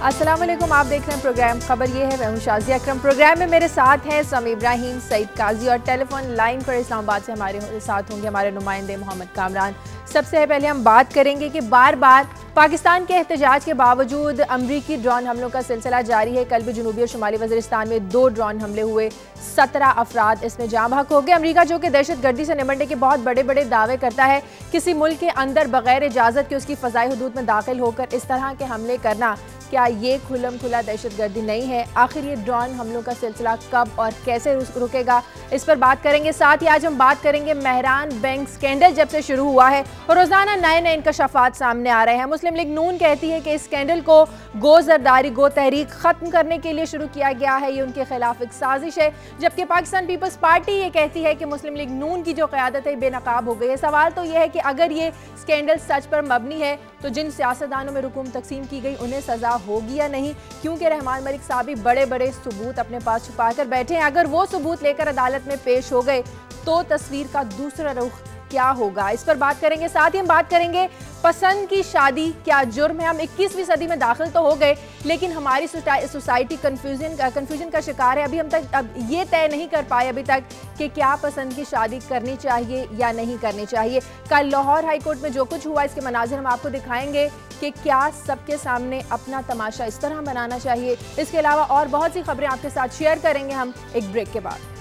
अस्सलाम वालेकुम, आप देख रहे हैं प्रोग्राम खबर ये है। मैं हूं शाज़िया अकरम। प्रोग्राम में मेरे साथ हैं समी इब्राहिम, सईद काजी और टेलीफोन लाइन पर इस्लामाबाद से हमारे साथ होंगे हमारे नुमाइंदे मोहम्मद कामरान। सबसे पहले हम बात करेंगे कि बार बार पाकिस्तान के एहतजाज के बावजूद अमरीकी ड्रोन हमलों का सिलसिला जारी है। कल भी जनूबी और शुमाली वज़ीरिस्तान में 2 ड्रोन हमले हुए, 17 अफराद इसमें जाँ बहक हो गए। अमरीका जो कि दहशत गर्दी से निपटने के बहुत बड़े बड़े दावे करता है, किसी मुल्क के अंदर बगैर इजाज़त के उसकी फ़ज़ाई हदूद में दाखिल होकर इस तरह के हमले करना, क्या ये खुल्लम खुला दहशत गर्दी नहीं है? आखिर ये ड्रोन हमलों का सिलसिला कब और कैसे रुकेगा, इस पर बात करेंगे। साथ ही आज हम बात करेंगे मेहरान बैंक स्कैंडल जब से शुरू हुआ है और रोज़ाना नए नए इंकशाफात सामने आ रहे हैं। मुस्लिम लीग नून कहती है कि इस स्कैंडल को गो ज़रदारी गो तहरीक ख़त्म करने के लिए शुरू किया गया है, ये उनके खिलाफ एक साजिश है। जबकि पाकिस्तान पीपल्स पार्टी ये कहती है कि मुस्लिम लीग नून की जो क़यादत है बेनकाब हो गई है। सवाल तो ये है कि अगर ये स्कैंडल सच पर मबनी है तो जिन सियासतदानों में रुकूम तकसीम की गई उन्हें सज़ा होगी या नहीं, क्योंकि रहमान मलिक साहब भी बड़े बड़े सबूत अपने पास छुपा कर बैठे हैं। अगर वो सबूत लेकर अदालत में पेश हो गए तो तस्वीर का दूसरा रुख क्या होगा, इस पर बात करेंगे। साथ ही हम बात करेंगे पसंद की शादी क्या जुर्म है। हम 21वीं सदी में दाखिल तो हो गए, लेकिन हमारी सोसाइटी कन्फ्यूजन का शिकार है। हम तक ये तय नहीं कर पाए अभी तक कि क्या पसंद की शादी करनी चाहिए या नहीं करनी चाहिए। कल लाहौर हाई कोर्ट में जो कुछ हुआ इसके मनाजिर हम आपको दिखाएंगे कि क्या सबके सामने अपना तमाशा इस तरह बनाना चाहिए। इसके अलावा और बहुत सी खबरें आपके साथ शेयर करेंगे हम एक ब्रेक के बाद।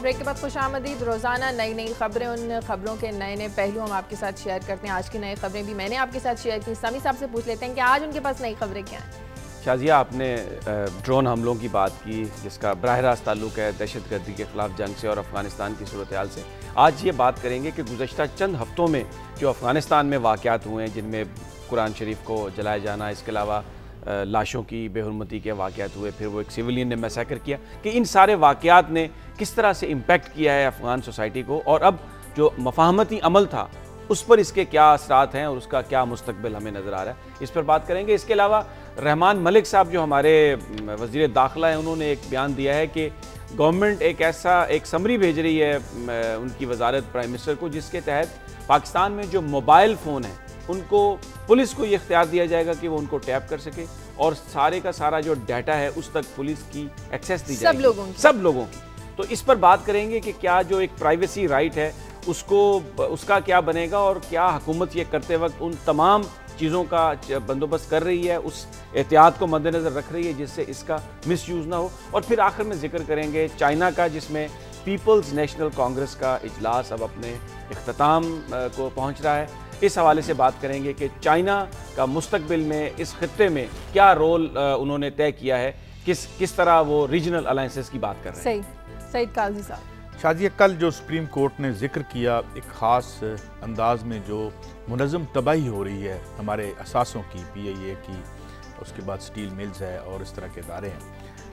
ब्रेक के बाद खुशामदीद। रोज़ाना नई नई खबरें, उन खबरों के नए नए पहलू हम आपके साथ शेयर करते हैं। आज की नई खबरें भी मैंने आपके साथ शेयर की। समी साहब से पूछ लेते हैं कि आज उनके पास नई खबरें क्या हैं। शाजिया, आपने ड्रोन हमलों की बात की जिसका बराह रास्त ताल्लुक है दहशत गर्दी के ख़िलाफ़ जंग से और अफ़गानिस्तान की सूरत हाल से। आज ये बात करेंगे कि गुज़श्ता चंद हफ़्तों में जो अफ़गानिस्तान में वाक़यात हुए हैं, जिनमें कुरान शरीफ को जलाया जाना, इसके अलावा लाशों की बेहुरमती के वाक़यात हुए, फिर वो एक सिविलियन ने मैसेकर किया, कि इन सारे वाक़यात ने किस तरह से इम्पेक्ट किया है अफ़गान सोसाइटी को, और अब जो मफाहमती अमल था उस पर इसके क्या असरात हैं और उसका क्या मुस्तकबिल हमें नज़र आ रहा है, इस पर बात करेंगे। इसके अलावा रहमान मलिक साहब जो हमारे वज़ीर दाखिला हैं, उन्होंने एक बयान दिया है कि गवर्नमेंट एक समरी भेज रही है उनकी वजारत प्राइम मिनिस्टर को, जिसके तहत पाकिस्तान में जो मोबाइल फ़ोन हैं उनको पुलिस को ये इख्तियार दिया जाएगा कि वो उनको टैप कर सके और सारे का सारा जो डाटा है उस तक पुलिस की एक्सेस दी जाएगी, सब लोगों की। तो इस पर बात करेंगे कि क्या जो एक प्राइवेसी राइट है उसका क्या बनेगा और क्या हुकूमत ये करते वक्त उन तमाम चीज़ों का बंदोबस्त कर रही है, उस एहतियात को मद्देनज़र रख रही है जिससे इसका मिसयूज़ ना हो। और फिर आखिर में जिक्र करेंगे चाइना का, जिसमें पीपल्स नेशनल कांग्रेस का इजलास अब अपने इख्तिताम को पहुँच रहा है। इस हवाले से बात करेंगे कि चाइना का मुस्तकबिल में इस खित्ते में क्या रोल उन्होंने तय किया है, किस तरह वो रीजनल अलायंसेस की बात कर रहे हैं। सईद काजी साहब। शाजिया, कल जो सुप्रीम कोर्ट ने जिक्र किया एक ख़ास अंदाज में, जो मुनज़्ज़म तबाही हो रही है हमारे असासों की, PIA की, उसके बाद स्टील मिल्स है और इस तरह के इदारे हैं,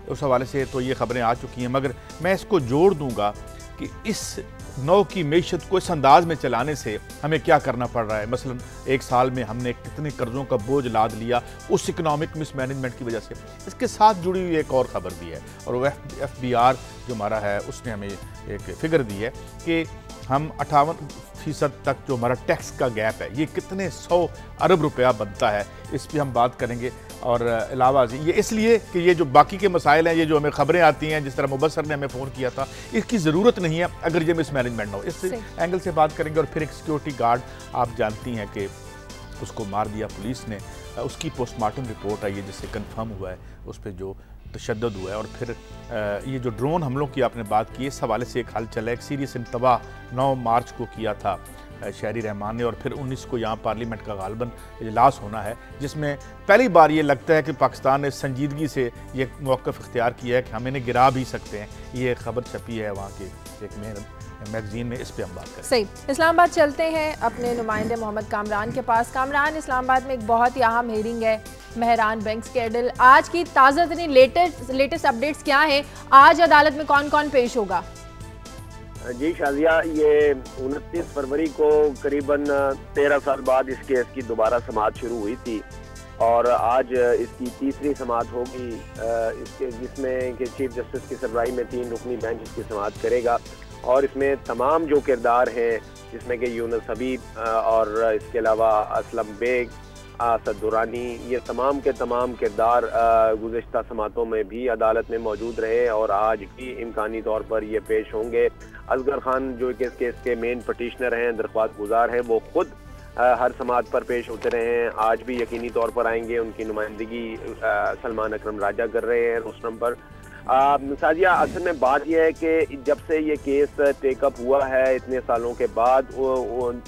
उस हवाले से तो ये ख़बरें आ चुकी हैं। मगर मैं इसको जोड़ दूँगा कि इस नौ की मैशत को इस अंदाज में चलाने से हमें क्या करना पड़ रहा है। मसलन एक साल में हमने कितने कर्ज़ों का बोझ लाद लिया उस इकनॉमिक मिसमैनेजमेंट की वजह से। इसके साथ जुड़ी हुई एक और ख़बर भी है, और वो FBR जो हमारा है उसने हमें एक फ़िगर दी है कि हम 58% तक जो हमारा टैक्स का गैप है, ये कितने 100 अरब रुपया बनता है, इस पर हम बात करेंगे। और अलावा ये इसलिए कि ये जो बाकी के मसाइल हैं, ये जो हमें ख़बरें आती हैं, जिस तरह मुबस्सर ने हमें फ़ोन किया था, इसकी ज़रूरत नहीं है अगर ये मिसमैनेजमेंट ना हो। इस एंगल से बात करेंगे। और फिर एक सिक्योरिटी गार्ड, आप जानती हैं कि उसको मार दिया पुलिस ने, उसकी पोस्टमार्टम रिपोर्ट आई है जिससे कन्फर्म हुआ है उस पर जो तशद्दुद हुआ है। और फिर ये जो ड्रोन हमलों की आपने बात की, इस हवाले से एक हलचल है। एक सीरियस इंतबा 9 मार्च को किया था शहरी रहमान ने, और फिर 19 को यहाँ पार्लियामेंट का गालबन इजलास होना है, जिसमें पहली बार ये लगता है कि पाकिस्तान ने संजीदगी से ये मौक़िफ़ इख्तियार किया है कि हम इन्हें गिरा भी सकते हैं। ये खबर छपी है वहाँ के एक मैगजीन में, इस पे हम बात करें। सही। इस्लामाबाद चलते हैं अपने नुमाइंदे मोहम्मद कामरान के पास। कामरान, इस्लामाबाद में एक बहुत ही अहम हेयरिंग है मेहरान बैंक स्कैंडल। आज की ताज़ा तरीन लेटेस्ट अपडेट्स क्या हैं? आज अदालत में कौन कौन पेश होगा? जी शाजिया, ये 29 फरवरी को करीबन 13 साल बाद इस केस की दोबारा समाअत शुरू हुई थी और आज इसकी तीसरी समाअत होगी, इसके जिसमें कि चीफ जस्टिस की सरबराही में 3 रुकनी बेंच इसकी समाअत करेगा और इसमें तमाम जो किरदार हैं जिसमें कि यूनुस हबीब और इसके अलावा असलम बेग, असद दुरानी, ये तमाम के तमाम किरदार गुज़िश्ता समातों में भी अदालत में मौजूद रहे और आज भी इम्कानी तौर पर ये पेश होंगे। असगर खान जो इस केस के मेन पटिशनर हैं, दरख्वास्त गुजार हैं, वो खुद हर समात पर पेश होते रहे हैं, आज भी यकीनी तौर पर आएंगे। उनकी नुमाइंदगी सलमान अकरम राजा कर रहे हैं रोस्टरम पर। साजिया, असल में बात यह है कि जब से ये केस टेकअप हुआ है इतने सालों के बाद,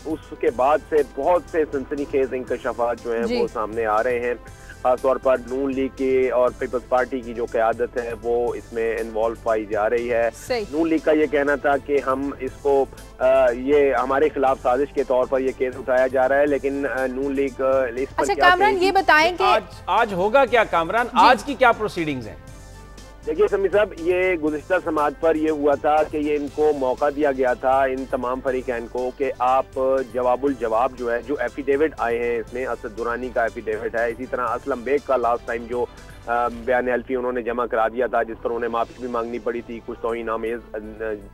उसके बाद से बहुत से सनसनीखेज इंकशाफात जो हैं वो सामने आ रहे हैं। खासतौर पर नून लीग की और पीपल्स पार्टी की जो क़यादत है वो इसमें इन्वॉल्व पाई जा रही है। नून लीग का ये कहना था कि हम इसको ये हमारे खिलाफ साजिश के तौर पर ये केस उठाया जा रहा है, लेकिन नून लीग इस पर क्या कामरान ये बताएं कि आज होगा क्या कामरान, आज की क्या प्रोसीडिंग्स हैं? देखिए समी साहब, ये गुज़िश्ता समाअत पर ये हुआ था कि ये इनको मौका दिया गया था इन तमाम फरीकैन को कि आप जवाबुल जवाब जो है, जो एफिडेविट आए हैं इसमें, असद दुरानी का एफिडेविट है, इसी तरह असलम बेग का लास्ट टाइम जो बयान हल्फी उन्होंने जमा करा दिया था जिस पर उन्हें माफी भी मांगनी पड़ी थी, कुछ तौहीन आमेज़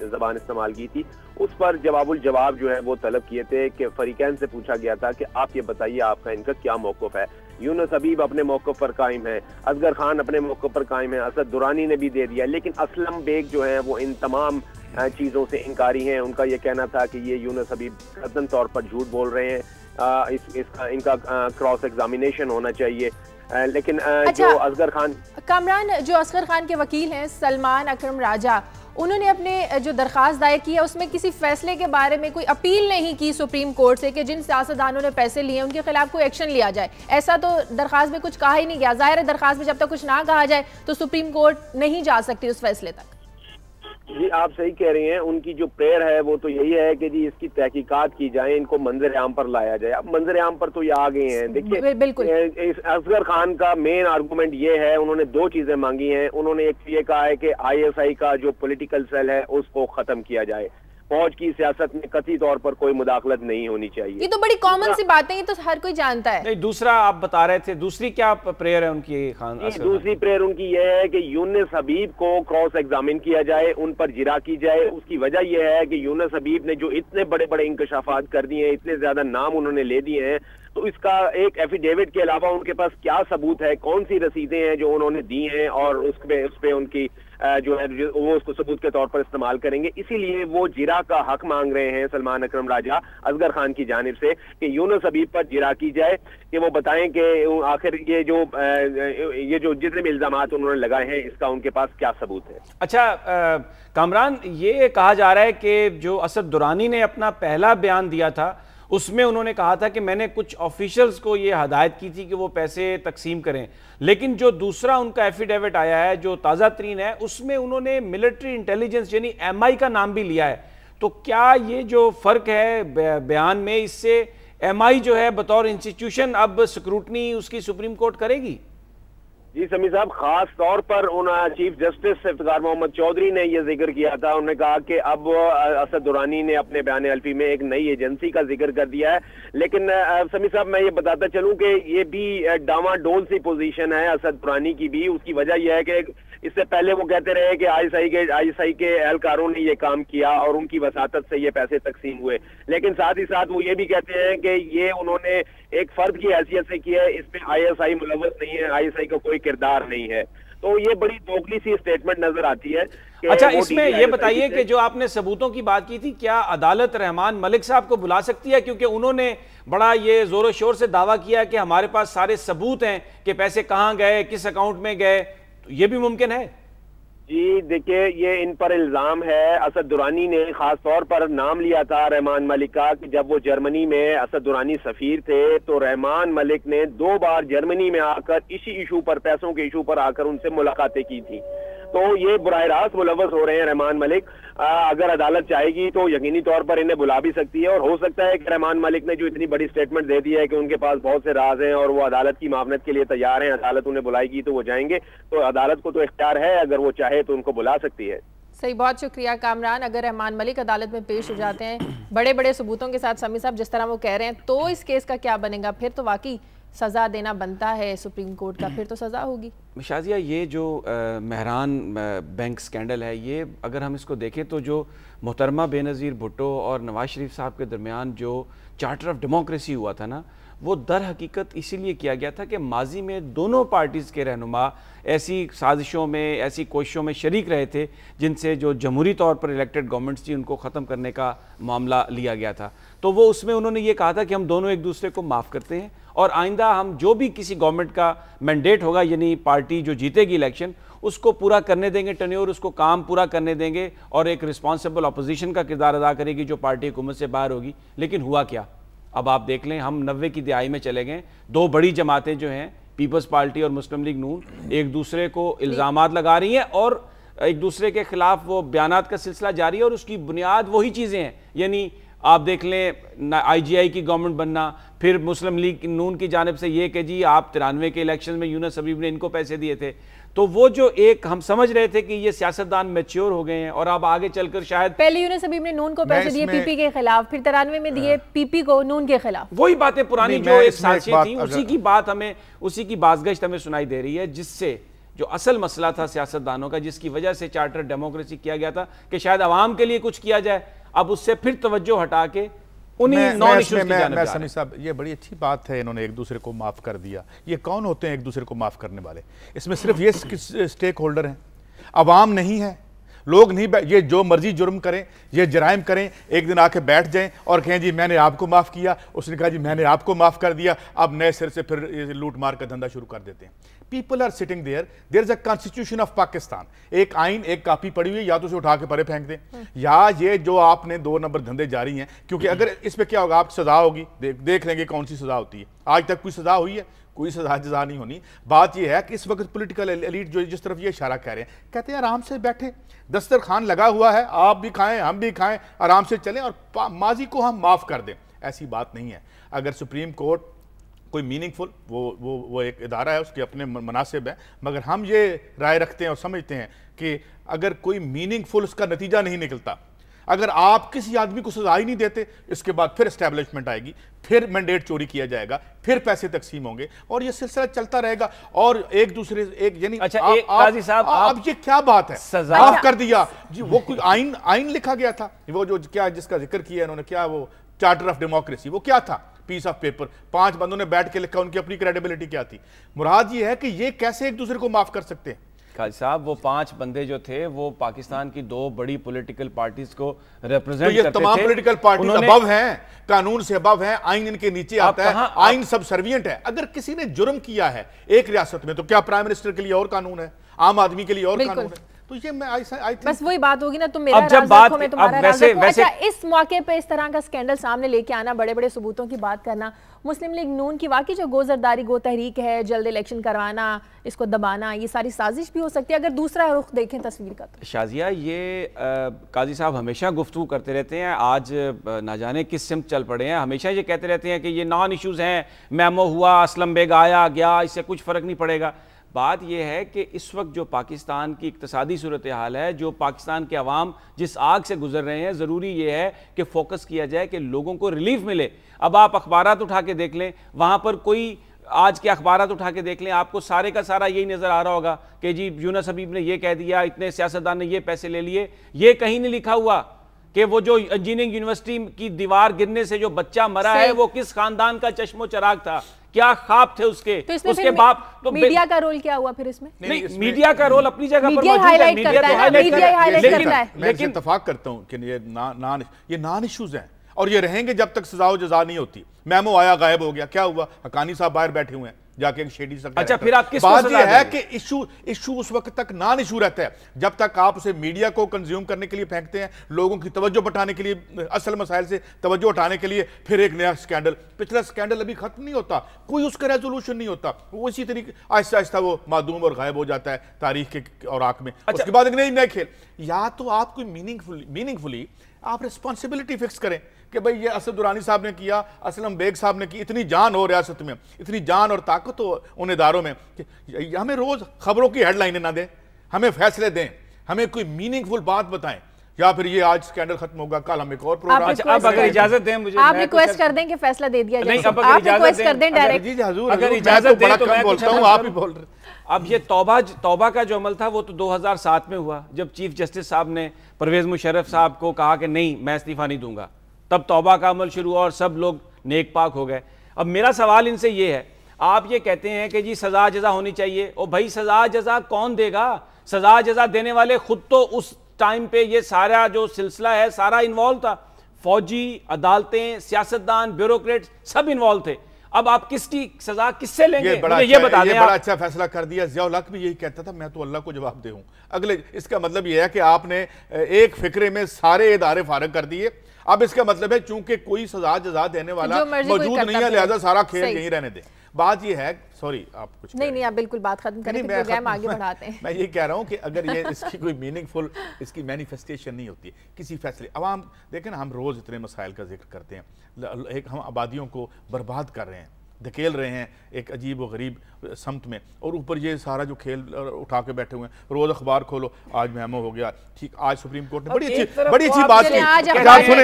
ज़बान इस्तेमाल की थी, उस पर जवाबुल जवाब जो है वो तलब किए थे कि फरीकैन से पूछा गया था कि आप ये बताइए आपका इनका क्या मौक़िफ़ है। यूनुस हबीब अपने मौक़िफ़ पर कायम है, असगर खान अपने मौक़िफ़ पर कायम है, असद दुरानी ने भी दे दिया, लेकिन असलम बेग जो है वो इन तमाम चीज़ों से इनकारी हैं। उनका ये कहना था कि ये यूनुस हबीब कतन तौर पर झूठ बोल रहे हैं, इनका क्रॉस एग्जामिनेशन होना चाहिए। लेकिन जो असगर खान कामरान, जो असगर खान के वकील हैं सलमान अकरम राजा, उन्होंने अपने जो दरख्वास्त दायर की है उसमें किसी फैसले के बारे में कोई अपील नहीं की सुप्रीम कोर्ट से कि जिन सियासतदानों ने पैसे लिए उनके खिलाफ कोई एक्शन लिया जाए। ऐसा तो दरख्वास्त में कुछ कहा ही नहीं गया। जाहिर है दरख्वास्त में जब तक कुछ ना कहा जाए तो सुप्रीम कोर्ट नहीं जा सकती उस फैसले तक। जी आप सही कह रही हैं, उनकी जो प्रेयर है वो तो यही है कि जी इसकी तहकीकात की जाए, इनको मंजर आम पर लाया जाए। अब मंजर आम पर तो ये आ गए हैं। देखिए बिल्कुल, असगर खान का मेन आर्गूमेंट ये है, उन्होंने 2 चीजें मांगी हैं। उन्होंने एक ये कहा है कि ISI का जो पॉलिटिकल सेल है उसको खत्म किया जाए, फौज की सियासत में कतई तौर पर कोई मुदाखलत नहीं होनी चाहिए। ये तो बड़ी कॉमन सी बात है, ये तो हर कोई जानता है। नहीं, दूसरा आप बता रहे थे, दूसरी क्या प्रेयर है उनकी? खान दूसरी प्रेयर उनकी ये है कि यूनुस हबीब को क्रॉस एग्जामिन किया जाए, उन पर जिरा की जाए। उसकी वजह यह है कि यूनुस हबीब ने जो इतने बड़े बड़े इंकशाफात कर दिए हैं, इतने ज्यादा नाम उन्होंने ले दिए हैं, तो इसका एक एफिडेविट के अलावा उनके पास क्या सबूत है, कौन सी रसीदें हैं जो उन्होंने दी हैं और उस पे उनकी जो है वो उसको सबूत के तौर पर इस्तेमाल करेंगे। इसीलिए वो जिरा का हक मांग रहे हैं सलमान अकरम राजा असगर खान की जानिब से कि यूनुस हबीब पर जिरा की जाए, कि वो बताएं कि आखिर ये जो जितने भी इल्जामात उन्होंने लगाए हैं इसका उनके पास क्या सबूत है। अच्छा कामरान, ये कहा जा रहा है कि जो असद दुरानी ने अपना पहला बयान दिया था उसमें उन्होंने कहा था कि मैंने कुछ ऑफिशियल्स को ये हदायत की थी कि वो पैसे तकसीम करें, लेकिन जो दूसरा उनका एफिडेविट आया है जो ताज़ा तरीन है उसमें उन्होंने मिलिट्री इंटेलिजेंस यानी MI का नाम भी लिया है। तो क्या ये जो फ़र्क है बयान में, इससे MI जो है बतौर इंस्टीट्यूशन अब स्क्रूटनी उसकी सुप्रीम कोर्ट करेगी? जी समी साहब, खास तौर पर उन चीफ जस्टिस इफ्तिखार मोहम्मद चौधरी ने यह जिक्र किया था। उन्होंने कहा कि अब असद दुरानी ने अपने बयान हल्फी में एक नई एजेंसी का जिक्र कर दिया है। लेकिन समी साहब, मैं ये बताता चलूं कि ये भी डामाडोल सी पोजीशन है असद दुरानी की भी। उसकी वजह यह है कि इससे पहले वो कहते रहे कि ISI के एहलकारों ने ये काम किया और उनकी वसातत से ये पैसे तकसीम हुए, लेकिन साथ ही साथ वो ये भी कहते हैं कि ये उन्होंने एक फर्द की हैसियत से किया है, इसमें ISI मुलव्वस नहीं है, ISI का कोई किरदार नहीं है। तो ये बड़ी दोगली सी स्टेटमेंट नजर आती है। अच्छा, इसमें ये बताइए कि जो आपने सबूतों की बात की थी, क्या अदालत रहमान मलिक साहब को बुला सकती है? क्योंकि उन्होंने बड़ा ये जोरों शोर से दावा किया कि हमारे पास सारे सबूत हैं कि पैसे कहाँ गए, किस अकाउंट में गए, तो ये भी मुमकिन है? जी देखिए, ये इन पर इल्जाम है। असद दुरानी ने खास तौर पर नाम लिया था रहमान मलिक का कि जब वो जर्मनी में असद दुरानी सफीर थे तो रहमान मलिक ने 2 बार जर्मनी में आकर इसी इशू पर, पैसों के इशू पर आकर उनसे मुलाकातें की थी। तो ये बराह रास्त मुलव्वस हो रहे हैं रहमान मलिक। अगर अदालत चाहेगी तो यकीनी तौर पर इन्हें बुला भी सकती है, और हो सकता है कि रहमान मलिक ने जो इतनी बड़ी स्टेटमेंट दे दी है कि उनके पास बहुत से राज हैं और वो अदालत की मामनत के लिए तैयार हैं, अदालत उन्हें बुलाएगी तो वो जाएंगे, तो अदालत को तो इख्तियार है, अगर वो चाहे तो उनको बुला सकती है। सही, बहुत शुक्रिया कामरान। अगर रहमान मलिक अदालत में पेश हो जाते हैं बड़े बड़े सबूतों के साथ, समी साहब जिस तरह वो कह रहे हैं, तो इस केस का क्या बनेगा? फिर तो वाकई सज़ा देना बनता है सुप्रीम कोर्ट का, फिर तो सज़ा होगी। शाजिया, ये जो मेहरान बैंक स्कैंडल है, ये अगर हम इसको देखें तो जो मोहतरमा बेनज़ीर भुट्टो और नवाज शरीफ साहब के दरमियान जो चार्टर ऑफ डेमोक्रेसी हुआ था ना, वो दर हकीकत इसीलिए किया गया था कि माजी में दोनों पार्टीज़ के रहनुमा ऐसी साजिशों में, ऐसी कोशिशों में शरीक रहे थे जिनसे जो जमहूरी तौर पर इलेक्टेड गवर्नमेंट्स थी उनको ख़त्म करने का मामला लिया गया था। तो वो उसमें उन्होंने ये कहा था कि हम दोनों एक दूसरे को माफ़ करते हैं और आइंदा हम जो भी किसी गवर्नमेंट का मैंडेट होगा, यानी पार्टी जो जीतेगी इलेक्शन, उसको पूरा करने देंगे टेन्योर, उसको काम पूरा करने देंगे और एक रिस्पॉन्सिबल अपोजिशन का किरदार अदा करेगी जो पार्टी हुकूमत से बाहर होगी। लेकिन हुआ क्या? अब आप देख लें, हम 90 की दिहाई में चले गए। दो बड़ी जमातें जो हैं, पीपल्स पार्टी और मुस्लिम लीग नून, एक दूसरे को इल्ज़ामात लगा रही हैं और एक दूसरे के खिलाफ वो बयानात का सिलसिला जारी है और उसकी बुनियाद वही चीज़ें हैं। यानी आप देख लें IGI की गवर्नमेंट बनना, फिर मुस्लिम लीग नून की जानिब से ये कि जी आप 93 के इलेक्शन में यूनुस हबीब ने इनको पैसे दिए थे। तो वो जो एक हम समझ रहे थे कि ये सियासतदान मैच्योर हो गए हैं और अब आगे चलकर शायद पहले यूनुस हबीब ने नून को पैसे दिए PP के खिलाफ, फिर 93 में दिए PP को नून के खिलाफ। वही बातें पुरानी जो एक साजिशें थी, उसी की बात हमें, उसी की बाज़गश्त हमें सुनाई दे रही है, जिससे जो असल मसला था सियासतदानों का, जिसकी वजह से चार्टर डेमोक्रेसी किया गया था कि शायद आवाम के लिए कुछ किया जाए, अब उससे फिर तवज्जो हटा के उन्हीं नॉन इश्यूज की जानिब जा रहे हैं। समी साहब, ये बड़ी अच्छी बात है, इन्होंने एक दूसरे को माफ़ कर दिया। ये कौन होते हैं एक दूसरे को माफ़ करने वाले? इसमें सिर्फ ये स्टेक होल्डर हैं, अवाम नहीं है। लोग नहीं, ये जो मर्जी जुर्म करें, ये जराइम करें, एक दिन आके बैठ जाएं और कहें जी मैंने आपको माफ़ किया, उसने कहा जी मैंने आपको माफ़ कर दिया, अब नए सिर से फिर लूट मार का धंधा शुरू कर देते हैं। People are sitting there is a constitution of Pakistan. एक आइन, एक कापी पड़ी हुई है, या तो उसे उठा के परे फेंक दें, या ये जो आपने 2 नंबर धंधे जारी हैं, क्योंकि अगर इसमें क्या होगा, आपकी सजा होगी, देख लेंगे कौन सी सजा होती है। आज तक कोई सजा हुई है? कोई सजा जजा नहीं होनी। बात यह है कि इस वक्त पॉलिटिकल एलीट जो जिस तरफ ये इशारा कह रहे हैं, कहते हैं आराम से बैठे, दस्तरखान लगा हुआ है, आप भी खाएं हम भी खाएं, आराम से चलें और माजी को हम माफ़ कर दें। ऐसी बात नहीं है। अगर सुप्रीम कोर्ट कोई मीनिंगफुल, वो एक इदारा है, उसके अपने मुनासिब है, मगर हम ये राय रखते हैं और समझते हैं कि अगर कोई मीनिंगफुल उसका नतीजा नहीं निकलता, अगर आप किसी आदमी को सजा ही नहीं देते, इसके बाद फिर एस्टैब्लिशमेंट आएगी, फिर मैंडेट चोरी किया जाएगा, फिर पैसे तकसीम होंगे और ये सिलसिला चलता रहेगा और एक दूसरे एक, यानी अच्छा, काजी साहब, आप ये क्या बात है, माफ कर दिया जी? वो कोई आइन लिखा गया था, वो जो क्या जिसका जिक्र किया इन्होंने, क्या वो चार्टर ऑफ डेमोक्रेसी, वो क्या था? पीस ऑफ पेपर, 5 बंदों ने बैठ के लिखा, उनकी अपनी क्रेडिबिलिटी क्या थी? मुराद ये है कि ये कैसे एक दूसरे को माफ कर सकते हैं? काजी साहब, वो 5 बंदे जो थे वो पाकिस्तान की 2 बड़ी पॉलिटिकल पार्टीज को रिप्रेजेंट करते थे। तो ये तमाम पॉलिटिकल पार्टीज अबव हैं, कानून से अबव हैं, आइन इनके नीचे आता है, आइन सबसर्विएंट है। अगर किसी ने जुर्म किया है एक रियासत में, तो क्या प्राइम मिनिस्टर के लिए और कानून है, आम आदमी के लिए और कानून है? तो ये मैं बस वही बात होगी ना, तुम मेरा राज रखो, मैं तुम्हारा राज रखूं। अच्छा, इस मौके पे इस तरह का स्कैंडल सामने लेके आना, बड़े बड़े सबूतों की बात करना, मुस्लिम लीग नून की वाकई जो गोजरदारी गो तहरीक है, जल्द इलेक्शन करवाना, इसको दबाना, ये सारी साजिश भी हो सकती है अगर दूसरा रुख देखें तस्वीर का। तो शाजिया, ये काजी साहब हमेशा गुफ्तगू करते रहते हैं, आज ना जाने किस सिमत चल पड़े हैं। हमेशा ये कहते रहते हैं कि ये नॉन इश्यूज़ हैं, मेमो हुआ, असलम बेग आया गया, इससे कुछ फ़र्क नहीं पड़ेगा। बात यह है कि इस वक्त जो पाकिस्तान की इक्तसादी सूरत हाल है, जो पाकिस्तान के अवाम जिस आग से गुजर रहे हैं, ज़रूरी ये है कि फोकस किया जाए कि लोगों को रिलीफ मिले। अब आप अखबारात उठा के देख लें, वहाँ पर कोई आज के अखबारात उठा के देख लें, आपको सारे का सारा यही नज़र आ रहा होगा कि जी यूनुस हबीब ने ये कह दिया, इतने सियासतदान ने ये पैसे ले लिए। ये कहीं नहीं लिखा हुआ कि वो जो इंजीनियरिंग यूनिवर्सिटी की दीवार गिरने से जो बच्चा मरा है वो किस खानदान का चश्मो चराग था, क्या ख्वाब थे उसके, तो उसके बाप। तो मीडिया का रोल क्या हुआ फिर इसमें? नहीं, मीडिया का रोल अपनी जगह पर मौजूद है, लेकिन इत्तेफाक करता हूं कि ये नॉन इश्यूज हैं और ये रहेंगे जब तक सजा व जजा नहीं होती। मेमो आया, गायब हो गया, क्या हुआ? हकानी साहब बाहर बैठे हुए हैं, जाके एक शेडी सकते। अच्छा, फिर आप किसको बात यह है कि इशू उस वक्त तक नॉन इशू रहता है जब तक आप उसे मीडिया को कंज्यूम करने के लिए फेंकते हैं, लोगों की तवज्जो बढ़ाने के लिए, असल मसाइल से तवज्जो हटाने के लिए फिर एक नया स्कैंडल। पिछला स्कैंडल अभी खत्म नहीं होता, कोई उसका रेजोल्यूशन नहीं होता, वो इसी तरीके आहिस्ता आहिस्ता वो मादूम और गायब हो जाता है तारीख के और आंख में। उसके बाद एक नए खेल। या तो आप कोई मीनिंगफुली आप रिस्पॉन्सिबिलिटी फिक्स करें कि भाई ये असद दुरानी साहब ने किया, असलम बेग साहब ने की, इतनी जान हो रियासत में, इतनी जान और ताकत हो उन इदारों में कि हमें रोज खबरों की हेडलाइनें ना दें, हमें फैसले दें। हमें कोई मीनिंगफुल बात बताएं, या फिर ये आज स्कैंडल खत्म होगा, कल हम एक और प्रोग्राम। अच्छा, अब अगर इजाजत दें मुझे, आप रिक्वेस्ट कर दें कि फैसला दे दिया जाए। अब आप रिक्वेस्ट कर दें डायरेक्ट। जी हजूर, अगर इजाजत दें तो मैं बोलता हूँ, आप ही बोल रहे। अब ये तौबा का जो अमल था वो तो 2007 में हुआ, जब चीफ जस्टिस साहब ने परवेज मुशर्रफ साहब को कहा कि नहीं मैं इस्तीफा नहीं दूंगा, तब तौबा का अमल शुरू हुआ और सब लोग नेक पाक हो गए। अब मेरा सवाल इनसे ये है, आप ये कहते हैं कि जी सजा जजा होनी चाहिए, और भाई सजा जजा कौन देगा? सजा जजा देने वाले खुद तो उस टाइम पे ये सारा जो सिलसिला है सारा इन्वॉल्व था, फौजी, अदालतें, सियासतदान, ब्यूरोक्रेट सब इन्वॉल्व थे। अब आप किसकी सजा किससे लेंगे? ये बड़ा अच्छा फैसला कर दिया। ज़ियाउल हक भी यही कहता था, मैं तो अल्लाह को जवाब दूं। अगले इसका मतलब ये है कि आपने एक फिक्रे में सारे इदारे फारग कर दिए। अब इसका मतलब है चूंकि कोई सजा जजा देने वाला मौजूद नहीं है, लिहाजा सारा खेल यहीं रहने दें। बात ये है, सॉरी आप कुछ नहीं, आप बिल्कुल बात खत्म करें, प्रोग्राम आगे बढ़ाते हैं। मैं ये कह रहा हूँ कि अगर ये इसकी कोई मीनिंगफुल इसकी मैनिफेस्टेशन नहीं होती किसी फैसले, अवाम देखें ना, हम रोज़ इतने मसाइल का जिक्र करते हैं, एक हम आबादियों को बर्बाद कर रहे हैं, धकेल रहे हैं एक अजीब व गरीब समत में, और ऊपर ये सारा जो खेल उठा के बैठे हुए हैं। रोज अखबार खोलो, आज मेमो हो गया, ठीक, आज सुप्रीम कोर्ट ने बड़ी अच्छी बात की।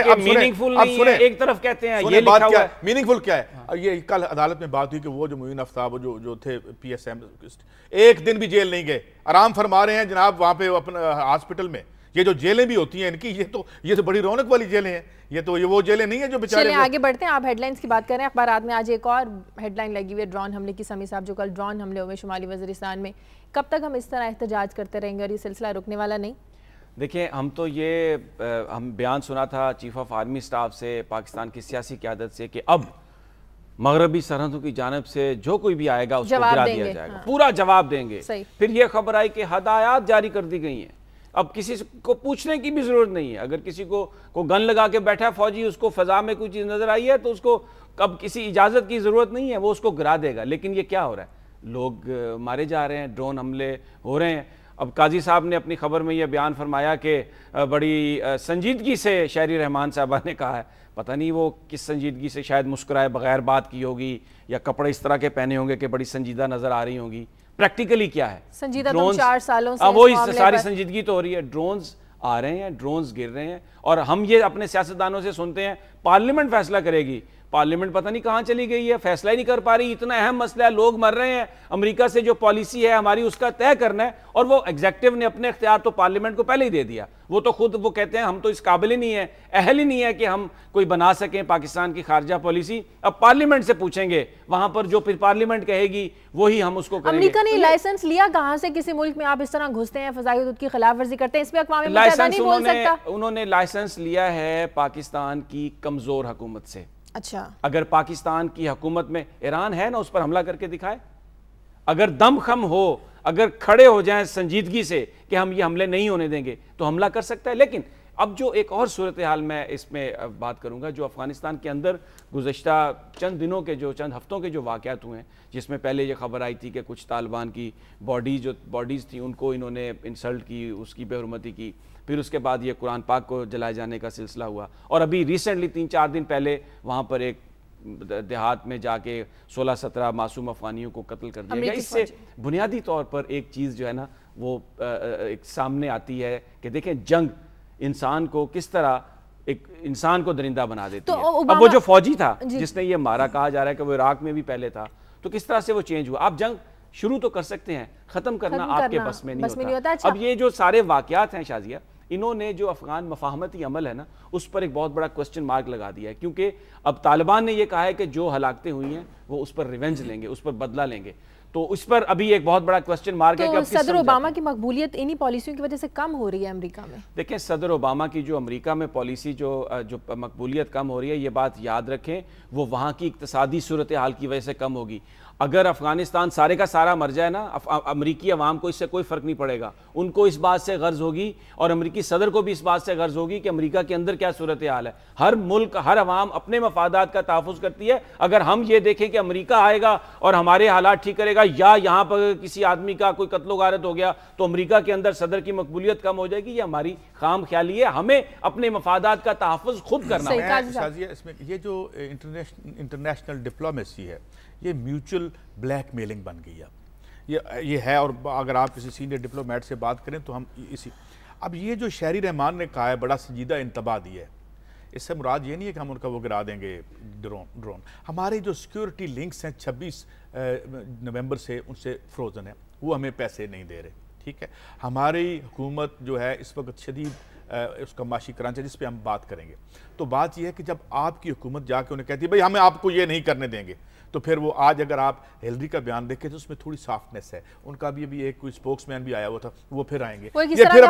अब सुने, एक तरफ कहते हैं ये बात क्या है, मीनिंगफुल क्या है। ये कल अदालत में बात हुई कि वो जो मुइन अफ्ताब जो थे PSM, एक दिन भी जेल नहीं गए, आराम फरमा रहे हैं जनाब वहां पे अपने हॉस्पिटल में। ये जो जेलें भी होती हैं इनकी, ये तो बड़ी रौनक वाली जेलें हैं, ये वो जेलें नहीं है जो बेचारे। चलिए आगे बढ़ते हैं, आप हेडलाइंस की बात करें। अखबारात में आज एक और हेडलाइन लगी हुई है ड्रोन हमले की। समी साहब, जो कल ड्रोन हमले हुए शुमाली वज़ीरिस्तान में, कब तक हम इस तरह एहतजाज करते रहेंगे और ये सिलसिला रुकने वाला नहीं? देखिए, हम बयान सुना था चीफ ऑफ आर्मी स्टाफ से, पाकिस्तान की सियासी क़यादत से, कि अब मगरबी सरहदों की जानब से जो कोई भी आएगा उसको गिरा दिया जाएगा। हाँ। पूरा जवाब देंगे। फिर यह खबर आई कि हदायत जारी कर दी गई हैं, अब किसी को पूछने की भी जरूरत नहीं है। अगर किसी को गन लगा के बैठा है फौजी, उसको फजा में कोई चीज नजर आई है तो उसको अब किसी इजाजत की जरूरत नहीं है, वो उसको गिरा देगा। लेकिन ये क्या हो रहा है, लोग मारे जा रहे हैं, ड्रोन हमले हो रहे हैं। अब काजी साहब ने अपनी खबर में यह बयान फरमाया कि बड़ी संजीदगी से शहरी रहमान साहबा ने कहा है, पता नहीं वो किस संजीदगी से, शायद मुस्कुराए बगैर बात की होगी, या कपड़े इस तरह के पहने होंगे कि बड़ी संजीदा नजर आ रही होंगी। प्रैक्टिकली क्या है, संजीदा तो 4 सालों से वो इस सारी संजीदगी तो हो रही है, ड्रोन्स आ रहे हैं, ड्रोन्स गिर रहे हैं, और हम ये अपने सियासतदानों से सुनते हैं पार्लियामेंट फैसला करेगी। पार्लियामेंट पता नहीं कहाँ चली गई है, फैसला ही नहीं कर पा रही। इतना अहम मसला है, लोग मर रहे हैं, अमेरिका से जो पॉलिसी है हमारी उसका तय करना है, और वो एग्जेक्टिव ने अपने इख्तियार तो पार्लियामेंट को पहले ही दे दिया। वो तो खुद वो कहते हैं हम तो इस काबिल ही नहीं है, अहल ही नहीं है कि हम कोई बना सकें पाकिस्तान की खारजा पॉलिसी। अब पार्लियामेंट से पूछेंगे, वहां पर जो फिर पार्लियामेंट कहेगी वही हम उसको करेंगे। अमेरिका ने लाइसेंस लिया कहां से, किसी मुल्क में आप इस तरह घुसते हैं, फज़ाई हुदूद की खिलाफ वर्जी करते हैं, इसमें अक़वाम मुत्तहिदा नहीं बोल सकता? उन्होंने लाइसेंस लिया है पाकिस्तान की कमजोर हुकूमत से। अच्छा, अगर पाकिस्तान की हुकूमत में ईरान है ना, उस पर हमला करके दिखाए। अगर दम खम हो, अगर खड़े हो जाएं संजीदगी से कि हम ये हमले नहीं होने देंगे, तो हमला कर सकता है। लेकिन अब जो एक और सूरत हाल मैं इसमें बात करूंगा, जो अफगानिस्तान के अंदर गुज़श्ता चंद दिनों के, जो चंद हफ्तों के जो वाक़यात हुए हैं, जिसमें पहले ये खबर आई थी कि कुछ तालिबान की बॉडीज़ थी उनको इन्होंने इंसल्ट की, उसकी बेहुरमती की। फिर उसके बाद ये कुरान पाक को जलाए जाने का सिलसिला हुआ, और अभी रिसेंटली 3-4 दिन पहले वहाँ पर एक देहात में जाके 16-17 मासूम अफगानियों को कत्ल कर दिया गया। इससे बुनियादी तौर पर एक चीज़ जो है ना वो एक सामने आती है कि देखें जंग इंसान को किस तरह, एक इंसान को दरिंदा बना देती है। अब वो जो फौजी था जिसने ये मारा, कहा जा रहा है कि वो इराक में भी पहले था, तो किस तरह से वो चेंज हुआ। आप जंग शुरू तो कर सकते हैं, खत्म करना आपके बस में नहीं होता। अच्छा। अब ये जो सारे वाकयात हैं शाजिया, इन्होंने जो अफगान मफाहमती अमल है ना, उस पर एक बहुत बड़ा क्वेश्चन मार्क लगा दिया है, क्योंकि अब तालिबान ने यह कहा है कि जो हलाकतें हुई हैं वो उस पर रिवेंज लेंगे, उस पर बदला लेंगे। तो उस पर अभी एक बहुत बड़ा क्वेश्चन मार्क है कि अब सदर ओबामा की मकबूलियत इन्हीं पॉलिसियों की वजह से कम हो रही है अमेरिका में। देखें, सदर ओबामा की जो अमेरिका में पॉलिसी जो मकबूलियत कम हो रही है, ये बात याद रखें, वो वहाँ की इक्तसादी सूरत हाल की वजह से कम होगी। अगर अफगानिस्तान सारे का सारा मर जाए ना, अमरीकी अवाम को इससे कोई फर्क नहीं पड़ेगा। उनको इस बात से गर्ज होगी, और अमरीकी सदर को भी इस बात से गर्ज होगी कि अमरीका के अंदर क्या सूरत हाल है। हर मुल्क, हर अवाम अपने मफादात का तहफ़्फ़ुज़ करती है। अगर हम ये देखें कि अमरीका आएगा और हमारे हालात ठीक करेगा, या यहाँ पर किसी आदमी का कोई कत्लो गारत हो गया तो अमरीका के अंदर सदर की मकबूलियत कम हो जाएगी, ये हमारी खाम ख्याली है। हमें अपने मफादात का तहफ़्फ़ुज़ खुद करना है। इसमें ये जो इंटरनेशनल डिप्लोमेसी है, ये म्यूचुअल ब्लैकमेलिंग बन गई है। ये है। और अगर आप किसी सीनियर डिप्लोमेट से बात करें तो हम इसी, अब ये जो शहरी रहमान ने कहा है बड़ा संजीदा इंतबाह दिया है, इससे मुराद ये नहीं है कि हम उनका वो गिरा देंगे ड्रोन। हमारे जो सिक्योरिटी लिंक्स हैं 26 नवंबर से उनसे फ्रोजन है, वो हमें पैसे नहीं दे रहे, ठीक है। हमारी हुकूमत जो है इस वक्त शदीद उसका माशी करांच है, जिस पे हम बात करेंगे। तो बात यह है कि जब आपकी हुकूमत जाके उन्हें कहती है भाई हमें आपको ये नहीं करने देंगे, तो फिर वो आज अगर आप हिलरी का बयान देखें तो उसमें थोड़ी सॉफ्टनेस है। उनका भी अभी एक कोई स्पोक्समैन भी आया हुआ था, वो फिर आएंगे, ये फिर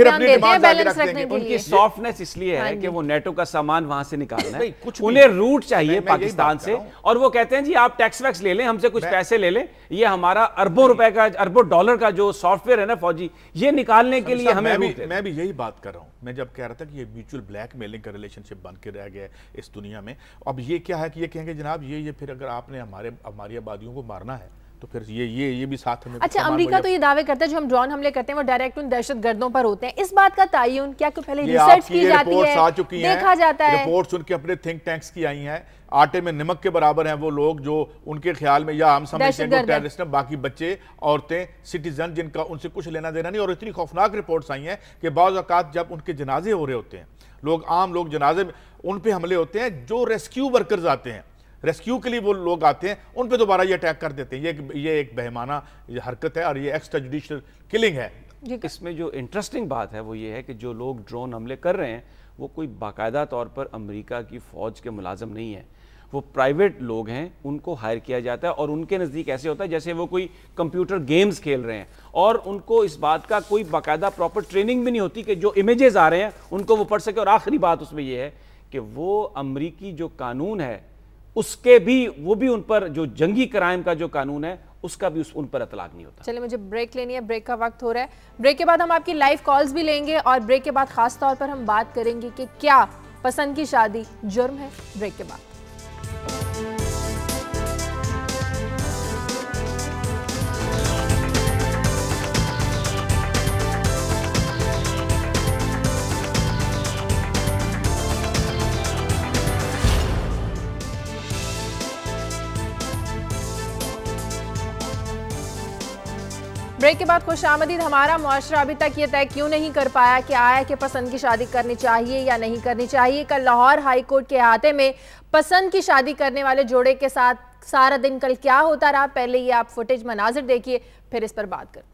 अपनी डिमांड आगे रख देंगे। उनकी सॉफ्टनेस इसलिए है कि वो नेटो का सामान वहां से निकालना है, उन्हें रूट चाहिए पाकिस्तान से, और वो कहते हैं जी आप टैक्स वैक्स ले लें, हमसे कुछ पैसे ले लें, ये हमारा अरबों रुपए का, अरबों डॉलर का जो सॉफ्टवेयर है ना फौजी, ये निकालने के लिए हमें मैं भी यही बात कर रहा हूं। मैं जब कह रहा था कि ये म्यूचुअल ब्लैकमेलिंग का रिलेशनशिप बन के रह गया इस दुनिया में, अब ये क्या है कि ये कहेंगे जनाब ये फिर अगर आपने हमारी आबादियों को मारना है तो फिर ये भी साथ हमें। अच्छा, अमेरिका तो ये दावे करता है जो हम ड्रोन हमले करते हैं वो डायरेक्ट उन दहशतगर्दों पर होते हैं, इस बात का तायुन क्या पहले रिसर्च की जाती है, देखा जाता है? रिपोर्ट्स उनके अपने थिंक टैंक्स की आई हैं, आटे में नमक के बराबर हैं वो लोग जो उनके ख्याल में, या हम समझते हैं कि टेररिस्ट हैं, बाकी बच्चे, औरतें, सिटीजन जिनका उनसे कुछ लेना देना नहीं। और इतनी खौफनाक रिपोर्ट्स आई हैं कि बाज़ औक़ात जब उनके जनाजे हो रहे होते हैं, आम लोग जनाजे में उन पे हमले होते हैं, जो रेस्क्यू वर्कर्स आते हैं, रेस्क्यू के लिए वो लोग आते हैं, उन पे दोबारा ये अटैक कर देते हैं। ये एक बेहमाना हरकत है और ये एक्स्ट्रा जुडिशियल किलिंग है। इसमें जो इंटरेस्टिंग बात है वो ये है कि जो लोग ड्रोन हमले कर रहे हैं वो कोई बाकायदा तौर पर अमेरिका की फ़ौज के मुलाजिम नहीं है, वो प्राइवेट लोग हैं, उनको हायर किया जाता है और उनके नज़दीक ऐसे होता है जैसे वो कोई कंप्यूटर गेम्स खेल रहे हैं, और उनको इस बात का कोई बाकायदा प्रॉपर ट्रेनिंग भी नहीं होती कि जो इमेजेस आ रहे हैं उनको वो पढ़ सके। और आखिरी बात उसमें ये है कि वो अमरीकी जो कानून है उसके भी, वो भी उन पर जो जंगी क्राइम का जो कानून है उसका भी उन पर इतलाक नहीं होता। चलिए मुझे ब्रेक लेनी है, ब्रेक का वक्त हो रहा है। ब्रेक के बाद हम आपकी लाइव कॉल्स भी लेंगे और ब्रेक के बाद खास तौर पर हम बात करेंगे कि क्या पसंद की शादी जुर्म है। ब्रेक के बाद ब्रेक के बाद खुशामदीद। हमारा मुआशरा अभी तक ये तय क्यों नहीं कर पाया कि आया कि पसंद की शादी करनी चाहिए या नहीं करनी चाहिए। कल लाहौर हाई कोर्ट के अहाते में पसंद की शादी करने वाले जोड़े के साथ सारा दिन कल क्या होता रहा, पहले ये आप फुटेज मनाजिर देखिए, फिर इस पर बात करते हैं।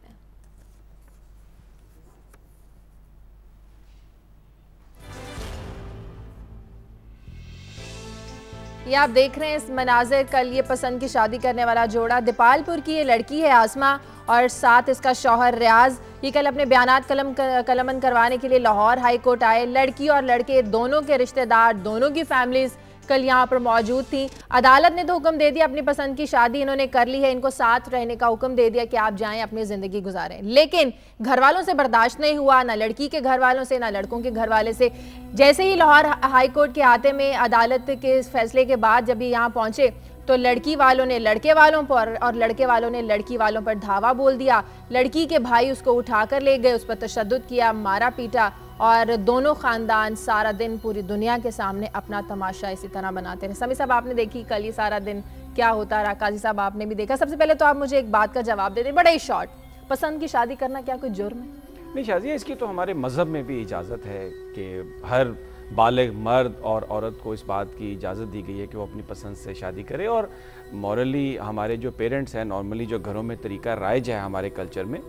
ये आप देख रहे हैं इस मनाजिर, कल ये पसंद की शादी करने वाला जोड़ा, दीपालपुर की ये लड़की है आसमा और साथ इसका शौहर रियाज। ये कल अपने बयानात कलमबंद करवाने के लिए लाहौर हाई कोर्ट आए। लड़की और लड़के दोनों के रिश्तेदार, दोनों की फैमिलीज कल यहाँ पर मौजूद थी। अदालत ने तो हुक्म दे दिया, अपनी पसंद की शादी इन्होंने कर ली है, इनको साथ रहने का हुक्म दे दिया कि आप जाएं अपनी ज़िंदगी गुजारें। लेकिन घर वालों से बर्दाश्त नहीं हुआ, ना लड़की के घर वालों से ना लड़कों के घर वाले से। जैसे ही लाहौर हाई कोर्ट के अहाते में अदालत के फैसले के बाद जब ये यहाँ पहुँचे तो लड़की वालों ने लड़के वालों पर और लड़के वालों ने लड़की वालों पर धावा बोल दिया। लड़की के भाई उसको उठाकर ले गए, उस पर तशद्दुद किया, मारा पीटा, और दोनों ख़ानदान सारा दिन पूरी दुनिया के सामने अपना तमाशा इसी तरह बनाते रहे। समी साहब आपने देखी कल ये सारा दिन क्या होता रहा, काजी साहब आपने भी देखा। सबसे पहले तो आप मुझे एक बात का जवाब दे दें, बड़ा ही शॉर्ट, पसंद की शादी करना क्या कोई जुर्म है? नहीं शाजिया, इसकी तो हमारे मज़हब में भी इजाज़त है कि हर बालिग मर्द और औरत को इस बात की इजाज़त दी गई है कि वो अपनी पसंद से शादी करे। और मॉरली हमारे जो पेरेंट्स हैं, नॉर्मली जो घरों में तरीका राइज है हमारे कल्चर में,